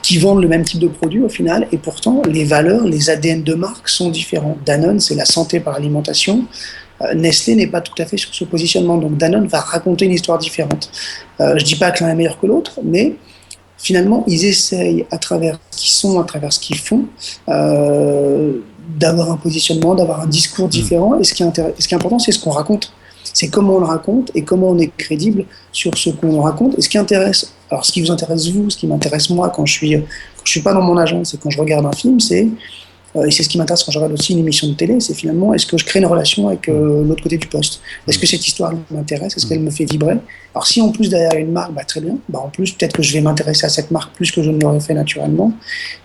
qui vendent le même type de produit au final, et pourtant, les valeurs, les ADN de marque sont différents. Danone, c'est la santé par l'alimentation. Nestlé n'est pas tout à fait sur ce positionnement. Donc Danone va raconter une histoire différente. Je ne dis pas que l'un est meilleur que l'autre, mais finalement, ils essayent, à travers ce qu'ils sont, à travers ce qu'ils font, d'avoir un positionnement, d'avoir un discours différent. Et ce qui est important, c'est ce qu'on raconte. C'est comment on le raconte et comment on est crédible sur ce qu'on raconte. Et ce qui intéresse, alors ce qui vous intéresse vous, ce qui m'intéresse moi quand je suis pas dans mon agence et quand je regarde un film, et c'est ce qui m'intéresse quand je regarde aussi une émission de télé, c'est finalement, est-ce que je crée une relation avec l'autre côté du poste? Est-ce que cette histoire m'intéresse? Est-ce qu'elle me fait vibrer? Alors si en plus derrière une marque, très bien, en plus peut-être que je vais m'intéresser à cette marque plus que je ne l'aurais fait naturellement,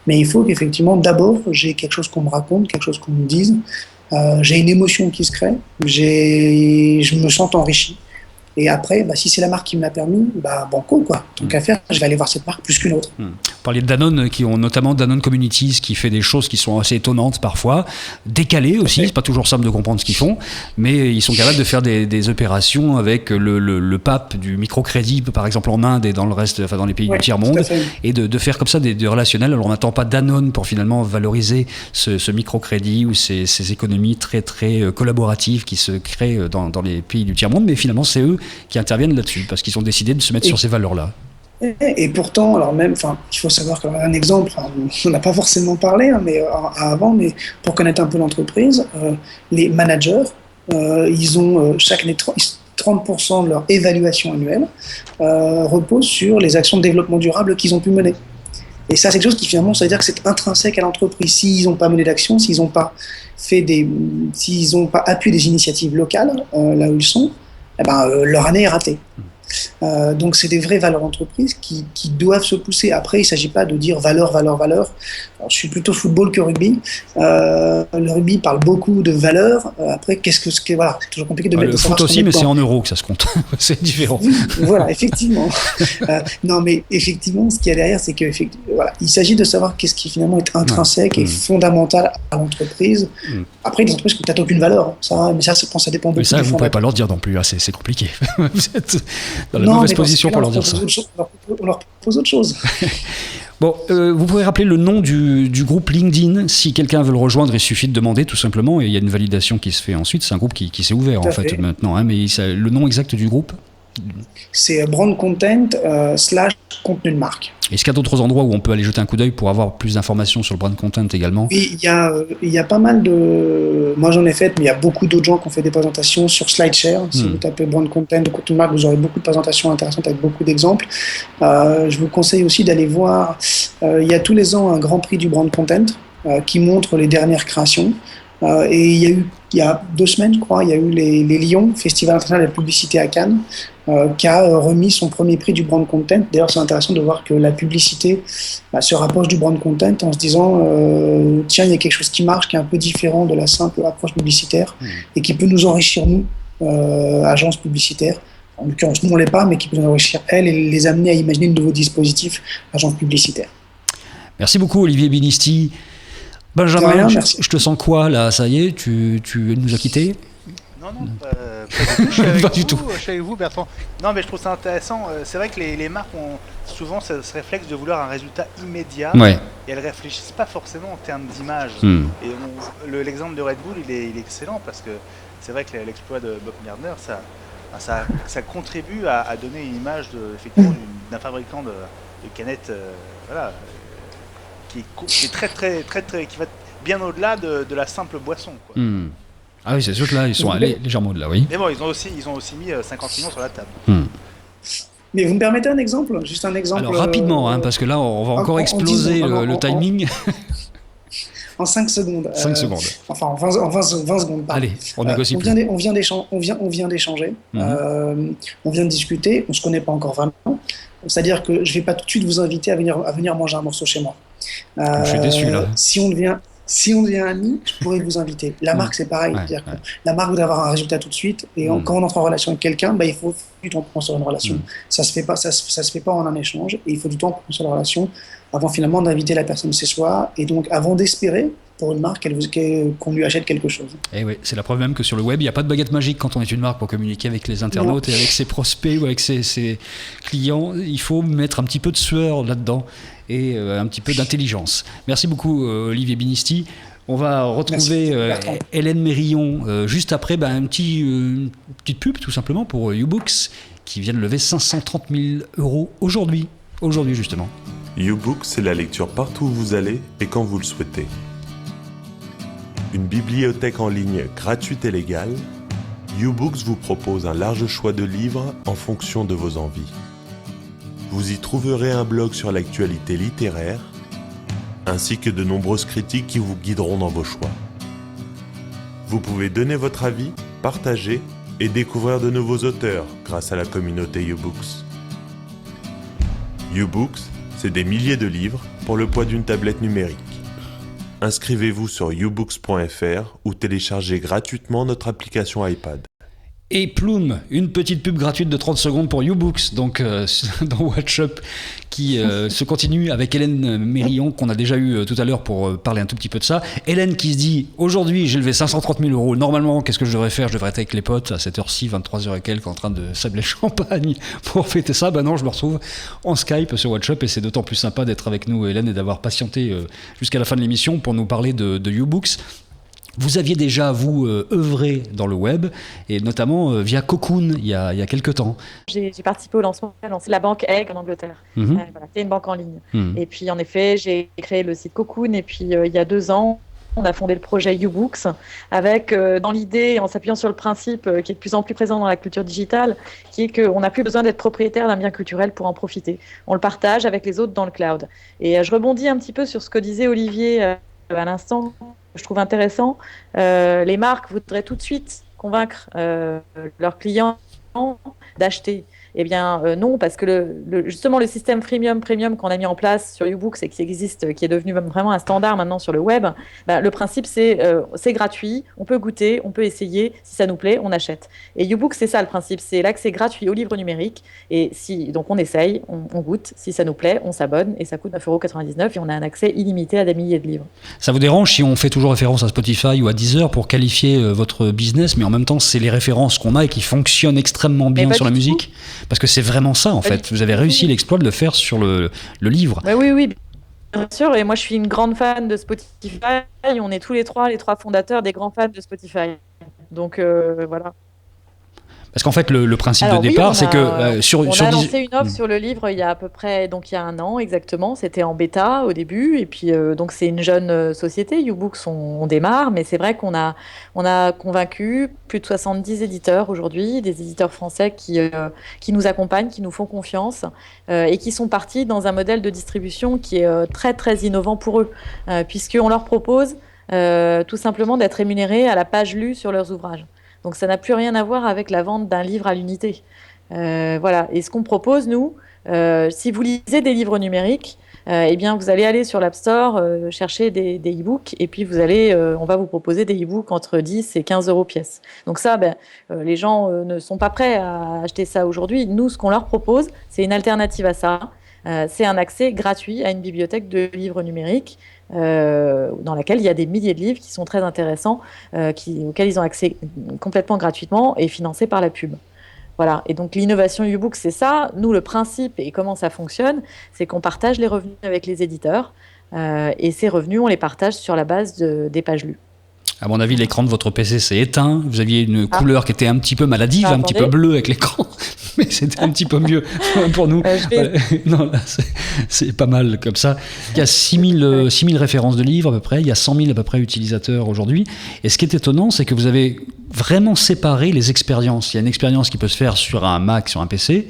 mais il faut qu'effectivement d'abord j'ai quelque chose qu'on me raconte, quelque chose qu'on me dise, j'ai une émotion qui se crée, je me sens enrichi. Et après, si c'est la marque qui me l'a permis, banco, quoi. Tant qu'à faire, je vais aller voir cette marque plus qu'une autre. Vous parliez de Danone, qui ont notamment Danone Communities, qui fait des choses qui sont assez étonnantes parfois, décalées aussi, c'est pas toujours simple de comprendre ce qu'ils font, mais ils sont capables de faire des opérations avec le pape du microcrédit, par exemple en Inde et dans le reste, dans les pays du tiers-monde, et de faire comme ça des relationnels. Alors on n'attend pas Danone pour finalement valoriser ce microcrédit ou ces économies très très collaboratives qui se créent dans les pays du tiers-monde, mais finalement c'est eux qui interviennent là-dessus, parce qu'ils ont décidé de se mettre sur ces valeurs-là. Et pourtant, alors même, il faut savoir qu'un exemple, on n'a pas forcément parlé, mais avant, mais pour connaître un peu l'entreprise, les managers, ils ont chaque année 30% de leur évaluation annuelle repose sur les actions de développement durable qu'ils ont pu mener. Et ça, c'est quelque chose qui finalement, ça veut dire que c'est intrinsèque à l'entreprise. S'ils n'ont pas mené d'action, s'ils n'ont pas appuyé des initiatives locales là où ils sont, leur année est ratée. Donc c'est des vraies valeurs d'entreprise qui doivent se pousser. Après, il ne s'agit pas de dire valeur. Alors, je suis plutôt football que rugby. Le rugby parle beaucoup de valeurs. Après, voilà, c'est toujours compliqué de mettre. Le foot aussi, mais c'est en euros que ça se compte. C'est différent. Oui, voilà, effectivement. Non, mais effectivement, ce qu'il y a derrière, c'est que il s'agit de savoir qu'est-ce qui finalement est intrinsèque et fondamental à l'entreprise. Après, les entreprises qui n'ont peut-être aucune valeur, mais ça dépend beaucoup. Mais ça, vous ne pouvez pas leur dire non plus. C'est compliqué. Vous êtes dans la mauvaise position pour leur dire ça. On leur propose autre chose. Bon, vous pouvez rappeler le nom du groupe LinkedIn. Si quelqu'un veut le rejoindre, il suffit de demander tout simplement, et il y a une validation qui se fait ensuite. C'est un groupe qui s'est ouvert en fait maintenant, mais le nom exact du groupe? C'est brand content / contenu de marque. Est-ce qu'il y a d'autres endroits où on peut aller jeter un coup d'œil pour avoir plus d'informations sur le brand content également? Oui, il y a pas mal de... Moi j'en ai fait, mais il y a beaucoup d'autres gens qui ont fait des présentations sur SlideShare. Si vous tapez brand content ou contenu de marque, vous aurez beaucoup de présentations intéressantes avec beaucoup d'exemples. Je vous conseille aussi d'aller voir... il y a tous les ans un grand prix du brand content qui montre les dernières créations. Et il y a eu il y a 2 semaines, je crois, il y a eu les Lions, Festival international de la publicité à Cannes, qui a remis son premier prix du brand content. D'ailleurs, c'est intéressant de voir que la publicité se rapproche du brand content en se disant tiens, il y a quelque chose qui marche, qui est un peu différent de la simple approche publicitaire et qui peut nous enrichir, nous, agences publicitaires. En l'occurrence, nous, on ne l'est pas, mais qui peut nous enrichir, elles, et les amener à imaginer de nouveaux dispositifs, agences publicitaires. Merci beaucoup, Olivier Binisti. Benjamin, rien, je te sens quoi là? Ça y est, tu nous as quittés? Non, pas du tout. Je suis avec Pas vous, du tout. je suis avec vous, Bertrand. Non, mais je trouve ça intéressant. C'est vrai que les marques ont souvent ce réflexe de vouloir un résultat immédiat. Ouais. Et elles réfléchissent pas forcément en termes d'image. Et l'exemple de Red Bull, il est excellent parce que c'est vrai que l'exploit de Bob Gardner, ça contribue à donner une image effectivement d'un fabricant de canettes, voilà, qui est très, très, très, très, qui va bien au-delà de la simple boisson, quoi. Ah oui, c'est sûr que là, ils sont allés légèrement au-delà, oui. Mais bon, ils ont aussi mis 50 millions sur la table. Mais vous me permettez un exemple? Juste un exemple. Alors rapidement, parce que là, on va encore exploser le timing. En 5 secondes. 5 secondes. Enfin, en 20 secondes. Pardon. Allez, on négocie plus. On vient d'échanger, on vient de discuter, on ne se connaît pas encore vraiment. C'est-à-dire que je ne vais pas tout de suite vous inviter à venir manger un morceau chez moi. Je suis déçu, là. Si on devient amis, je pourrais vous inviter. La marque, c'est pareil. C'est-à-dire que la marque voudrait avoir un résultat tout de suite. Et quand on entre en relation avec quelqu'un, il faut du temps pour construire une relation. Ça se fait pas en un échange. Et il faut du temps pour construire la relation avant finalement d'inviter la personne chez soi. Et donc, avant d'espérer pour une marque qu'on lui achète quelque chose. Et oui, c'est la preuve même que sur le web, il n'y a pas de baguette magique quand on est une marque pour communiquer avec les internautes et avec ses prospects ou avec ses clients. Il faut mettre un petit peu de sueur là-dedans et un petit peu d'intelligence. Merci beaucoup, Olivier Binisti. On va retrouver Hélène Mérillon juste après une petite pub tout simplement pour YouBooks qui vient de lever 530 000 € aujourd'hui justement. YouBooks, c'est la lecture partout où vous allez et quand vous le souhaitez. Une bibliothèque en ligne gratuite et légale, YouBooks vous propose un large choix de livres en fonction de vos envies. Vous y trouverez un blog sur l'actualité littéraire, ainsi que de nombreuses critiques qui vous guideront dans vos choix. Vous pouvez donner votre avis, partager et découvrir de nouveaux auteurs grâce à la communauté YouBooks. YouBooks, c'est des milliers de livres pour le poids d'une tablette numérique. Inscrivez-vous sur youbooks.fr ou téléchargez gratuitement notre application iPad. Et Plume, une petite pub gratuite de 30 secondes pour YouBooks, donc dans Watch Up, qui se continue avec Hélène Mérillon, qu'on a déjà eu tout à l'heure pour parler un tout petit peu de ça. Hélène qui se dit, aujourd'hui j'ai levé 530 000 €, normalement qu'est-ce que je devrais faire? Je devrais être avec les potes à cette heure-ci, 23h et quelques, en train de sabler le champagne pour fêter ça. Ben non, je me retrouve en Skype sur Watch Up et c'est d'autant plus sympa d'être avec nous, Hélène, et d'avoir patienté jusqu'à la fin de l'émission pour nous parler de YouBooks. Vous aviez déjà, vous, œuvré dans le web, et notamment via Cocoon, il y a quelques temps. J'ai participé au lancement de la banque Egg en Angleterre. Voilà, c'est une banque en ligne. Et puis, en effet, j'ai créé le site Cocoon, et puis il y a 2 ans, on a fondé le projet YouBooks, avec, dans l'idée, en s'appuyant sur le principe qui est de plus en plus présent dans la culture digitale, qui est qu'on n'a plus besoin d'être propriétaire d'un bien culturel pour en profiter. On le partage avec les autres dans le cloud. Et je rebondis un petit peu sur ce que disait Olivier à l'instant. Je trouve intéressant, les marques voudraient tout de suite convaincre leurs clients d'acheter. Eh bien non, parce que justement le système premium qu'on a mis en place sur YouBooks et qui existe, qui est devenu vraiment un standard maintenant sur le web, le principe c'est gratuit, on peut goûter, on peut essayer, si ça nous plaît, on achète. Et YouBooks, c'est ça le principe, c'est l'accès gratuit aux livres numériques, et donc on essaye, on goûte, si ça nous plaît, on s'abonne, et ça coûte 9,99 € et on a un accès illimité à des milliers de livres. Ça vous dérange si on fait toujours référence à Spotify ou à Deezer pour qualifier votre business, mais en même temps c'est les références qu'on a et qui fonctionnent extrêmement bien sur la musique? Parce que c'est vraiment ça, en fait. Vous avez réussi l'exploit de le faire sur le livre. Oui, bien sûr. Et moi, je suis une grande fan de Spotify. On est tous les trois fondateurs, des grands fans de Spotify. Donc, voilà. Parce qu'en fait, le principe de départ, c'est que on a lancé une offre sur le livre il y a à peu près, donc il y a 1 an exactement. C'était en bêta au début, et puis donc c'est une jeune société. YouBooks, on démarre, mais c'est vrai qu'on a convaincu plus de 70 éditeurs aujourd'hui, des éditeurs français qui nous accompagnent, qui nous font confiance et qui sont partis dans un modèle de distribution qui est très très innovant pour eux, puisqu'on leur propose tout simplement d'être rémunérés à la page lue sur leurs ouvrages. Donc ça n'a plus rien à voir avec la vente d'un livre à l'unité. Voilà. Et ce qu'on propose, nous, si vous lisez des livres numériques, eh bien, vous allez aller sur l'App Store, chercher des e-books, et puis on va vous proposer des e-books entre 10 et 15 euros pièce. Donc ça, les gens ne sont pas prêts à acheter ça aujourd'hui. Nous, ce qu'on leur propose, c'est une alternative à ça. C'est un accès gratuit à une bibliothèque de livres numériques dans laquelle il y a des milliers de livres qui sont très intéressants, auxquels ils ont accès complètement gratuitement et financés par la pub. Voilà. Et donc l'innovation U-Book, c'est ça. Nous, le principe et comment ça fonctionne, c'est qu'on partage les revenus avec les éditeurs et ces revenus, on les partage sur la base des pages lues. À mon avis, l'écran de votre PC s'est éteint. Vous aviez une couleur qui était un petit peu maladive, un petit peu bleue avec l'écran, mais c'était un petit peu mieux pour nous. Non, là, c'est pas mal comme ça. Il y a 6000 références de livres à peu près. Il y a 100 000 à peu près utilisateurs aujourd'hui. Et ce qui est étonnant, c'est que vous avez vraiment séparé les expériences. Il y a une expérience qui peut se faire sur un Mac, sur un PC,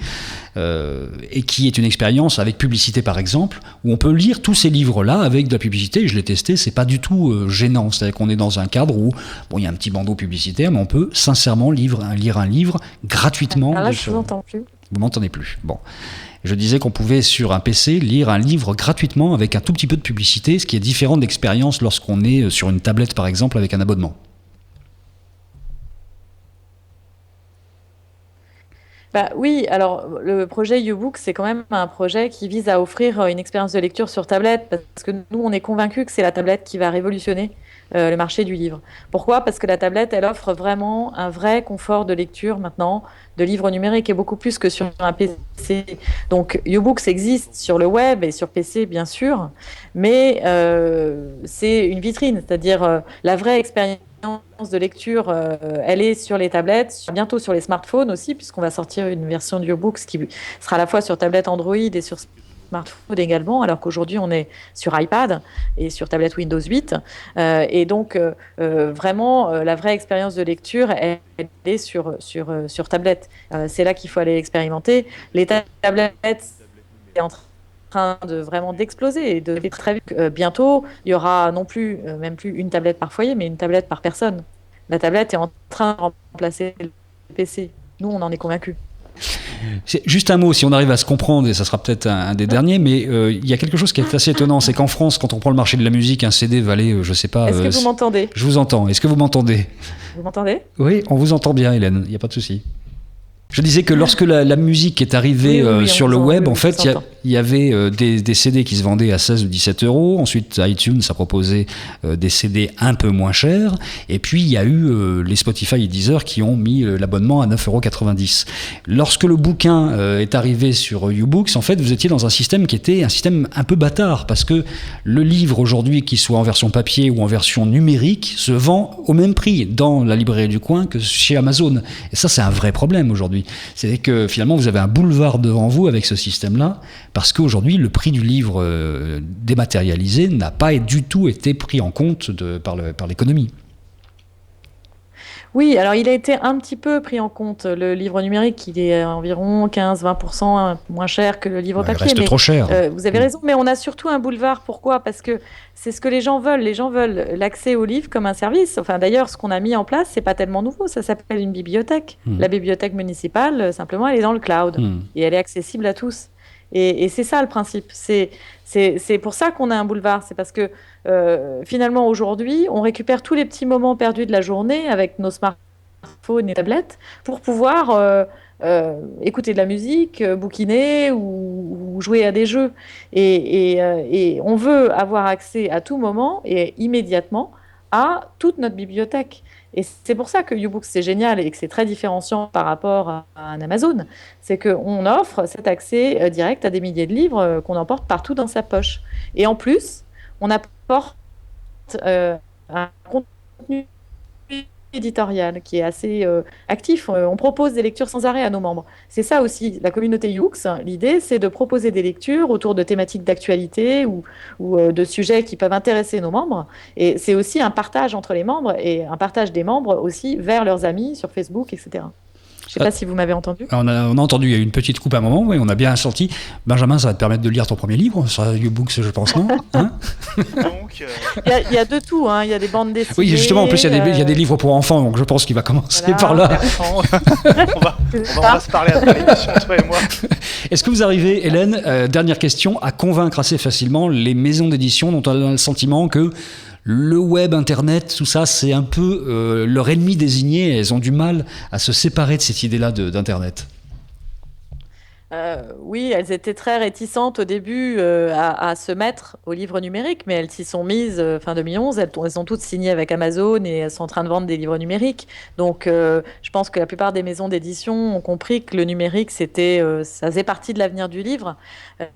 et qui est une expérience avec publicité par exemple, où on peut lire tous ces livres-là avec de la publicité. Je l'ai testé, c'est pas du tout gênant. C'est-à-dire qu'on est dans un cadre où il y a un petit bandeau publicitaire, mais on peut sincèrement lire un livre gratuitement. Alors là, je vous entends plus. Vous m'entendez plus. Bon. Je disais qu'on pouvait sur un PC lire un livre gratuitement avec un tout petit peu de publicité, ce qui est différent d'expérience lorsqu'on est sur une tablette par exemple avec un abonnement. Oui, alors le projet U-Book, c'est quand même un projet qui vise à offrir une expérience de lecture sur tablette, parce que nous, on est convaincus que c'est la tablette qui va révolutionner le marché du livre. Pourquoi ? Parce que la tablette, elle offre vraiment un vrai confort de lecture maintenant, de livres numériques, et beaucoup plus que sur un PC. Donc U-Books existe sur le web et sur PC, bien sûr, mais c'est une vitrine, c'est-à-dire la vraie expérience de lecture, elle est sur les tablettes, bientôt sur les smartphones aussi, puisqu'on va sortir une version du U-Books qui sera à la fois sur tablette Android et sur smartphone également, alors qu'aujourd'hui on est sur iPad et sur tablette Windows 8. Et donc vraiment, la vraie expérience de lecture, elle est sur tablette. C'est là qu'il faut aller expérimenter. Les tablettes, c'est en train de vraiment d'exploser et de très vite. Bientôt, il y aura non plus, même plus une tablette par foyer, mais une tablette par personne. La tablette est en train de remplacer le PC. Nous, on en est convaincus. Juste un mot, si on arrive à se comprendre, et ça sera peut-être un des derniers, mais il y a quelque chose qui est assez étonnant, c'est qu'en France, quand on prend le marché de la musique, un CD valait, je sais pas... Est-ce que vous m'entendez ? Je vous entends. Est-ce que vous m'entendez ? Vous m'entendez ? Oui, on vous entend bien, Hélène, il n'y a pas de souci. Je disais que lorsque la musique est arrivée sur le web, en fait, il y avait des CD qui se vendaient à 16 ou 17 euros. Ensuite, iTunes a proposé des CD un peu moins chers. Et puis, il y a eu les Spotify et Deezer qui ont mis l'abonnement à 9,90 €. Lorsque le bouquin est arrivé sur U-Books, en fait, vous étiez dans un système qui était un système un peu bâtard. Parce que le livre, aujourd'hui, qu'il soit en version papier ou en version numérique, se vend au même prix dans la librairie du coin que chez Amazon. Et ça, c'est un vrai problème aujourd'hui. C'est que finalement vous avez un boulevard devant vous avec ce système-là, parce qu'aujourd'hui le prix du livre dématérialisé n'a pas du tout été pris en compte par l'économie. Oui, alors il a été un petit peu pris en compte. Le livre numérique, il est environ 15-20% moins cher que le livre papier. Il reste trop cher. Vous avez raison, mais on a surtout un boulevard. Pourquoi ? Parce que c'est ce que les gens veulent. Les gens veulent l'accès au livre comme un service. Enfin, d'ailleurs, ce qu'on a mis en place, c'est pas tellement nouveau. Ça s'appelle une bibliothèque. La bibliothèque municipale, simplement, elle est dans le cloud et elle est accessible à tous. Et c'est ça le principe. C'est pour ça qu'on a un boulevard. C'est parce que finalement, aujourd'hui, on récupère tous les petits moments perdus de la journée avec nos smartphones et tablettes pour pouvoir écouter de la musique, bouquiner ou jouer à des jeux. Et on veut avoir accès à tout moment et immédiatement à toute notre bibliothèque. Et c'est pour ça que U-Books, c'est génial et que c'est très différenciant par rapport à un Amazon. C'est qu'on offre cet accès direct à des milliers de livres qu'on emporte partout dans sa poche. Et en plus, on apporte un contenu éditorial qui est assez actif. On propose des lectures sans arrêt à nos membres. C'est ça aussi, la communauté U-Books. L'idée, c'est de proposer des lectures autour de thématiques d'actualité ou de sujets qui peuvent intéresser nos membres. Et c'est aussi un partage entre les membres et un partage des membres aussi vers leurs amis sur Facebook, etc. Je ne sais pas si vous m'avez entendu. On a entendu, il y a eu une petite coupe à un moment, oui, on a bien senti. Benjamin, ça va te permettre de lire ton premier livre sur YouBooks, je pense, non hein? Donc, Il y a de tout, hein. Il y a des bandes dessinées. Oui, justement, en plus, il y a des livres pour enfants, donc je pense qu'il va commencer par là. on va se parler après l'émission, toi et moi. Est-ce que vous arrivez, Hélène, dernière question, à convaincre assez facilement les maisons d'édition dont on a le sentiment que le web, Internet, tout ça, c'est un peu leur ennemi désigné, elles ont du mal à se séparer de cette idée-là d'Internet? Oui, elles étaient très réticentes au début à se mettre au livre numérique, mais elles s'y sont mises fin 2011. Elles sont toutes signées avec Amazon et elles sont en train de vendre des livres numériques. Donc, je pense que la plupart des maisons d'édition ont compris que le numérique, ça faisait partie de l'avenir du livre.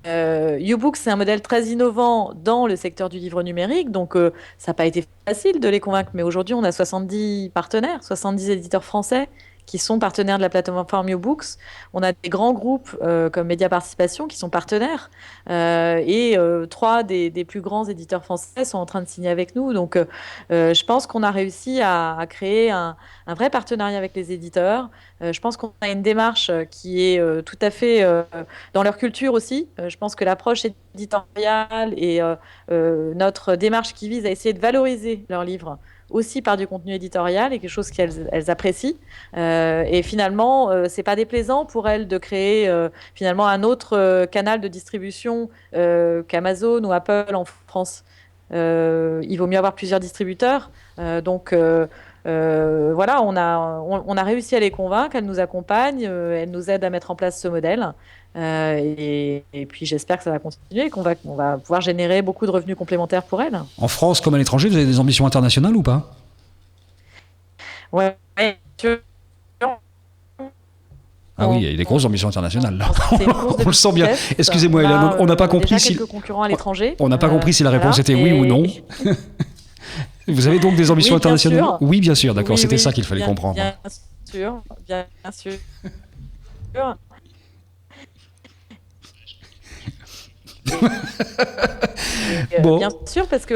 YouBooks, c'est un modèle très innovant dans le secteur du livre numérique, donc ça n'a pas été facile de les convaincre. Mais aujourd'hui, on a 70 partenaires, 70 éditeurs français qui sont partenaires de la plateforme YouBooks. On a des grands groupes comme Média Participation qui sont partenaires et 3 des plus grands éditeurs français sont en train de signer avec nous. Donc, je pense qu'on a réussi à créer un vrai partenariat avec les éditeurs. Je pense qu'on a une démarche qui est tout à fait dans leur culture aussi. Je pense que l'approche éditoriale et notre démarche qui vise à essayer de valoriser leurs livres aussi par du contenu éditorial est quelque chose qu'elles apprécient. Et finalement, c'est pas déplaisant pour elles de créer finalement un autre canal de distribution qu'Amazon ou Apple en France. Il vaut mieux avoir plusieurs distributeurs. Donc voilà, on a réussi à les convaincre, elles nous accompagnent, elles nous aident à mettre en place ce modèle. Et puis j'espère que ça va continuer et qu'on va pouvoir générer beaucoup de revenus complémentaires pour elles. En France comme à l'étranger, vous avez des ambitions internationales ou pas? Ouais, Ah oui, il y a des grosses ambitions internationales là. On le sent bien. Excusez-moi, Hélène, on n'a pas compris si quelques concurrents à l'étranger. On n'a pas compris si la réponse était oui ou non. Vous avez donc des ambitions internationales? Oui, bien sûr, d'accord, c'était ça qu'il fallait comprendre. Bien sûr, bien sûr. Bon. Bien sûr, parce que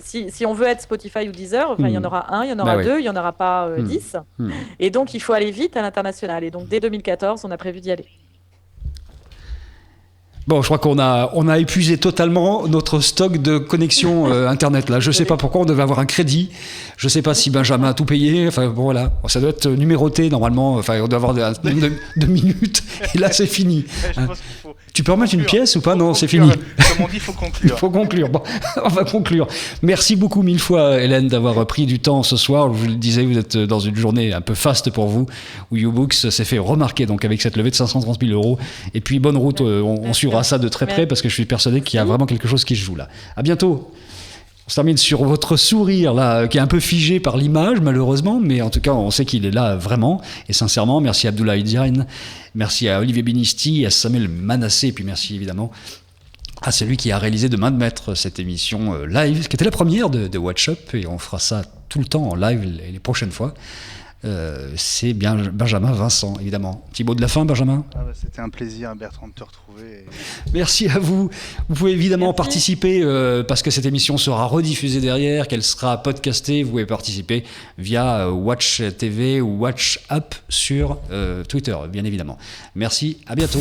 si on veut être Spotify ou Deezer, il y en aura un, il y en aura deux, il n'y en aura pas 10. Et donc, il faut aller vite à l'international. Et donc, dès 2014, on a prévu d'y aller. Bon, je crois qu'on a épuisé totalement notre stock de connexion Internet. Là, je ne sais pas pourquoi on devait avoir un crédit. Je ne sais pas si Benjamin a tout payé. Enfin, bon, voilà. Ça doit être numéroté normalement. Enfin, on doit avoir deux minutes. Et là, c'est fini. Je pense qu'il faut tu peux remettre une pièce ou pas? Non, c'est conclure. fini. Comme on dit, il faut conclure. Il faut conclure. Bon, on va conclure. Merci beaucoup mille fois, Hélène, d'avoir pris du temps ce soir. Je vous le disais, vous êtes dans une journée un peu faste pour vous, où YouBooks s'est fait remarquer donc avec cette levée de 530 000 €. Et puis, bonne route. On suivra ça de très près parce que je suis persuadé qu'il y a vraiment quelque chose qui se joue là. À bientôt. On se termine sur votre sourire là, qui est un peu figé par l'image malheureusement, mais en tout cas on sait qu'il est là vraiment et sincèrement. Merci à Abdoulaye Diagne, merci à Olivier Benisti, à Samuel Manassé, et puis merci évidemment à celui qui a réalisé de main de maître cette émission live, qui était la première de Watch Up, et on fera ça tout le temps en live les prochaines fois. C'est bien Benjamin Vincent, évidemment. Petit mot de la fin, Benjamin? C'était un plaisir, Bertrand, de te retrouver. Merci à vous. Vous pouvez évidemment participer parce que cette émission sera rediffusée derrière, qu'elle sera podcastée. Vous pouvez participer via Watch TV ou Watch App sur Twitter, bien évidemment. Merci, à bientôt.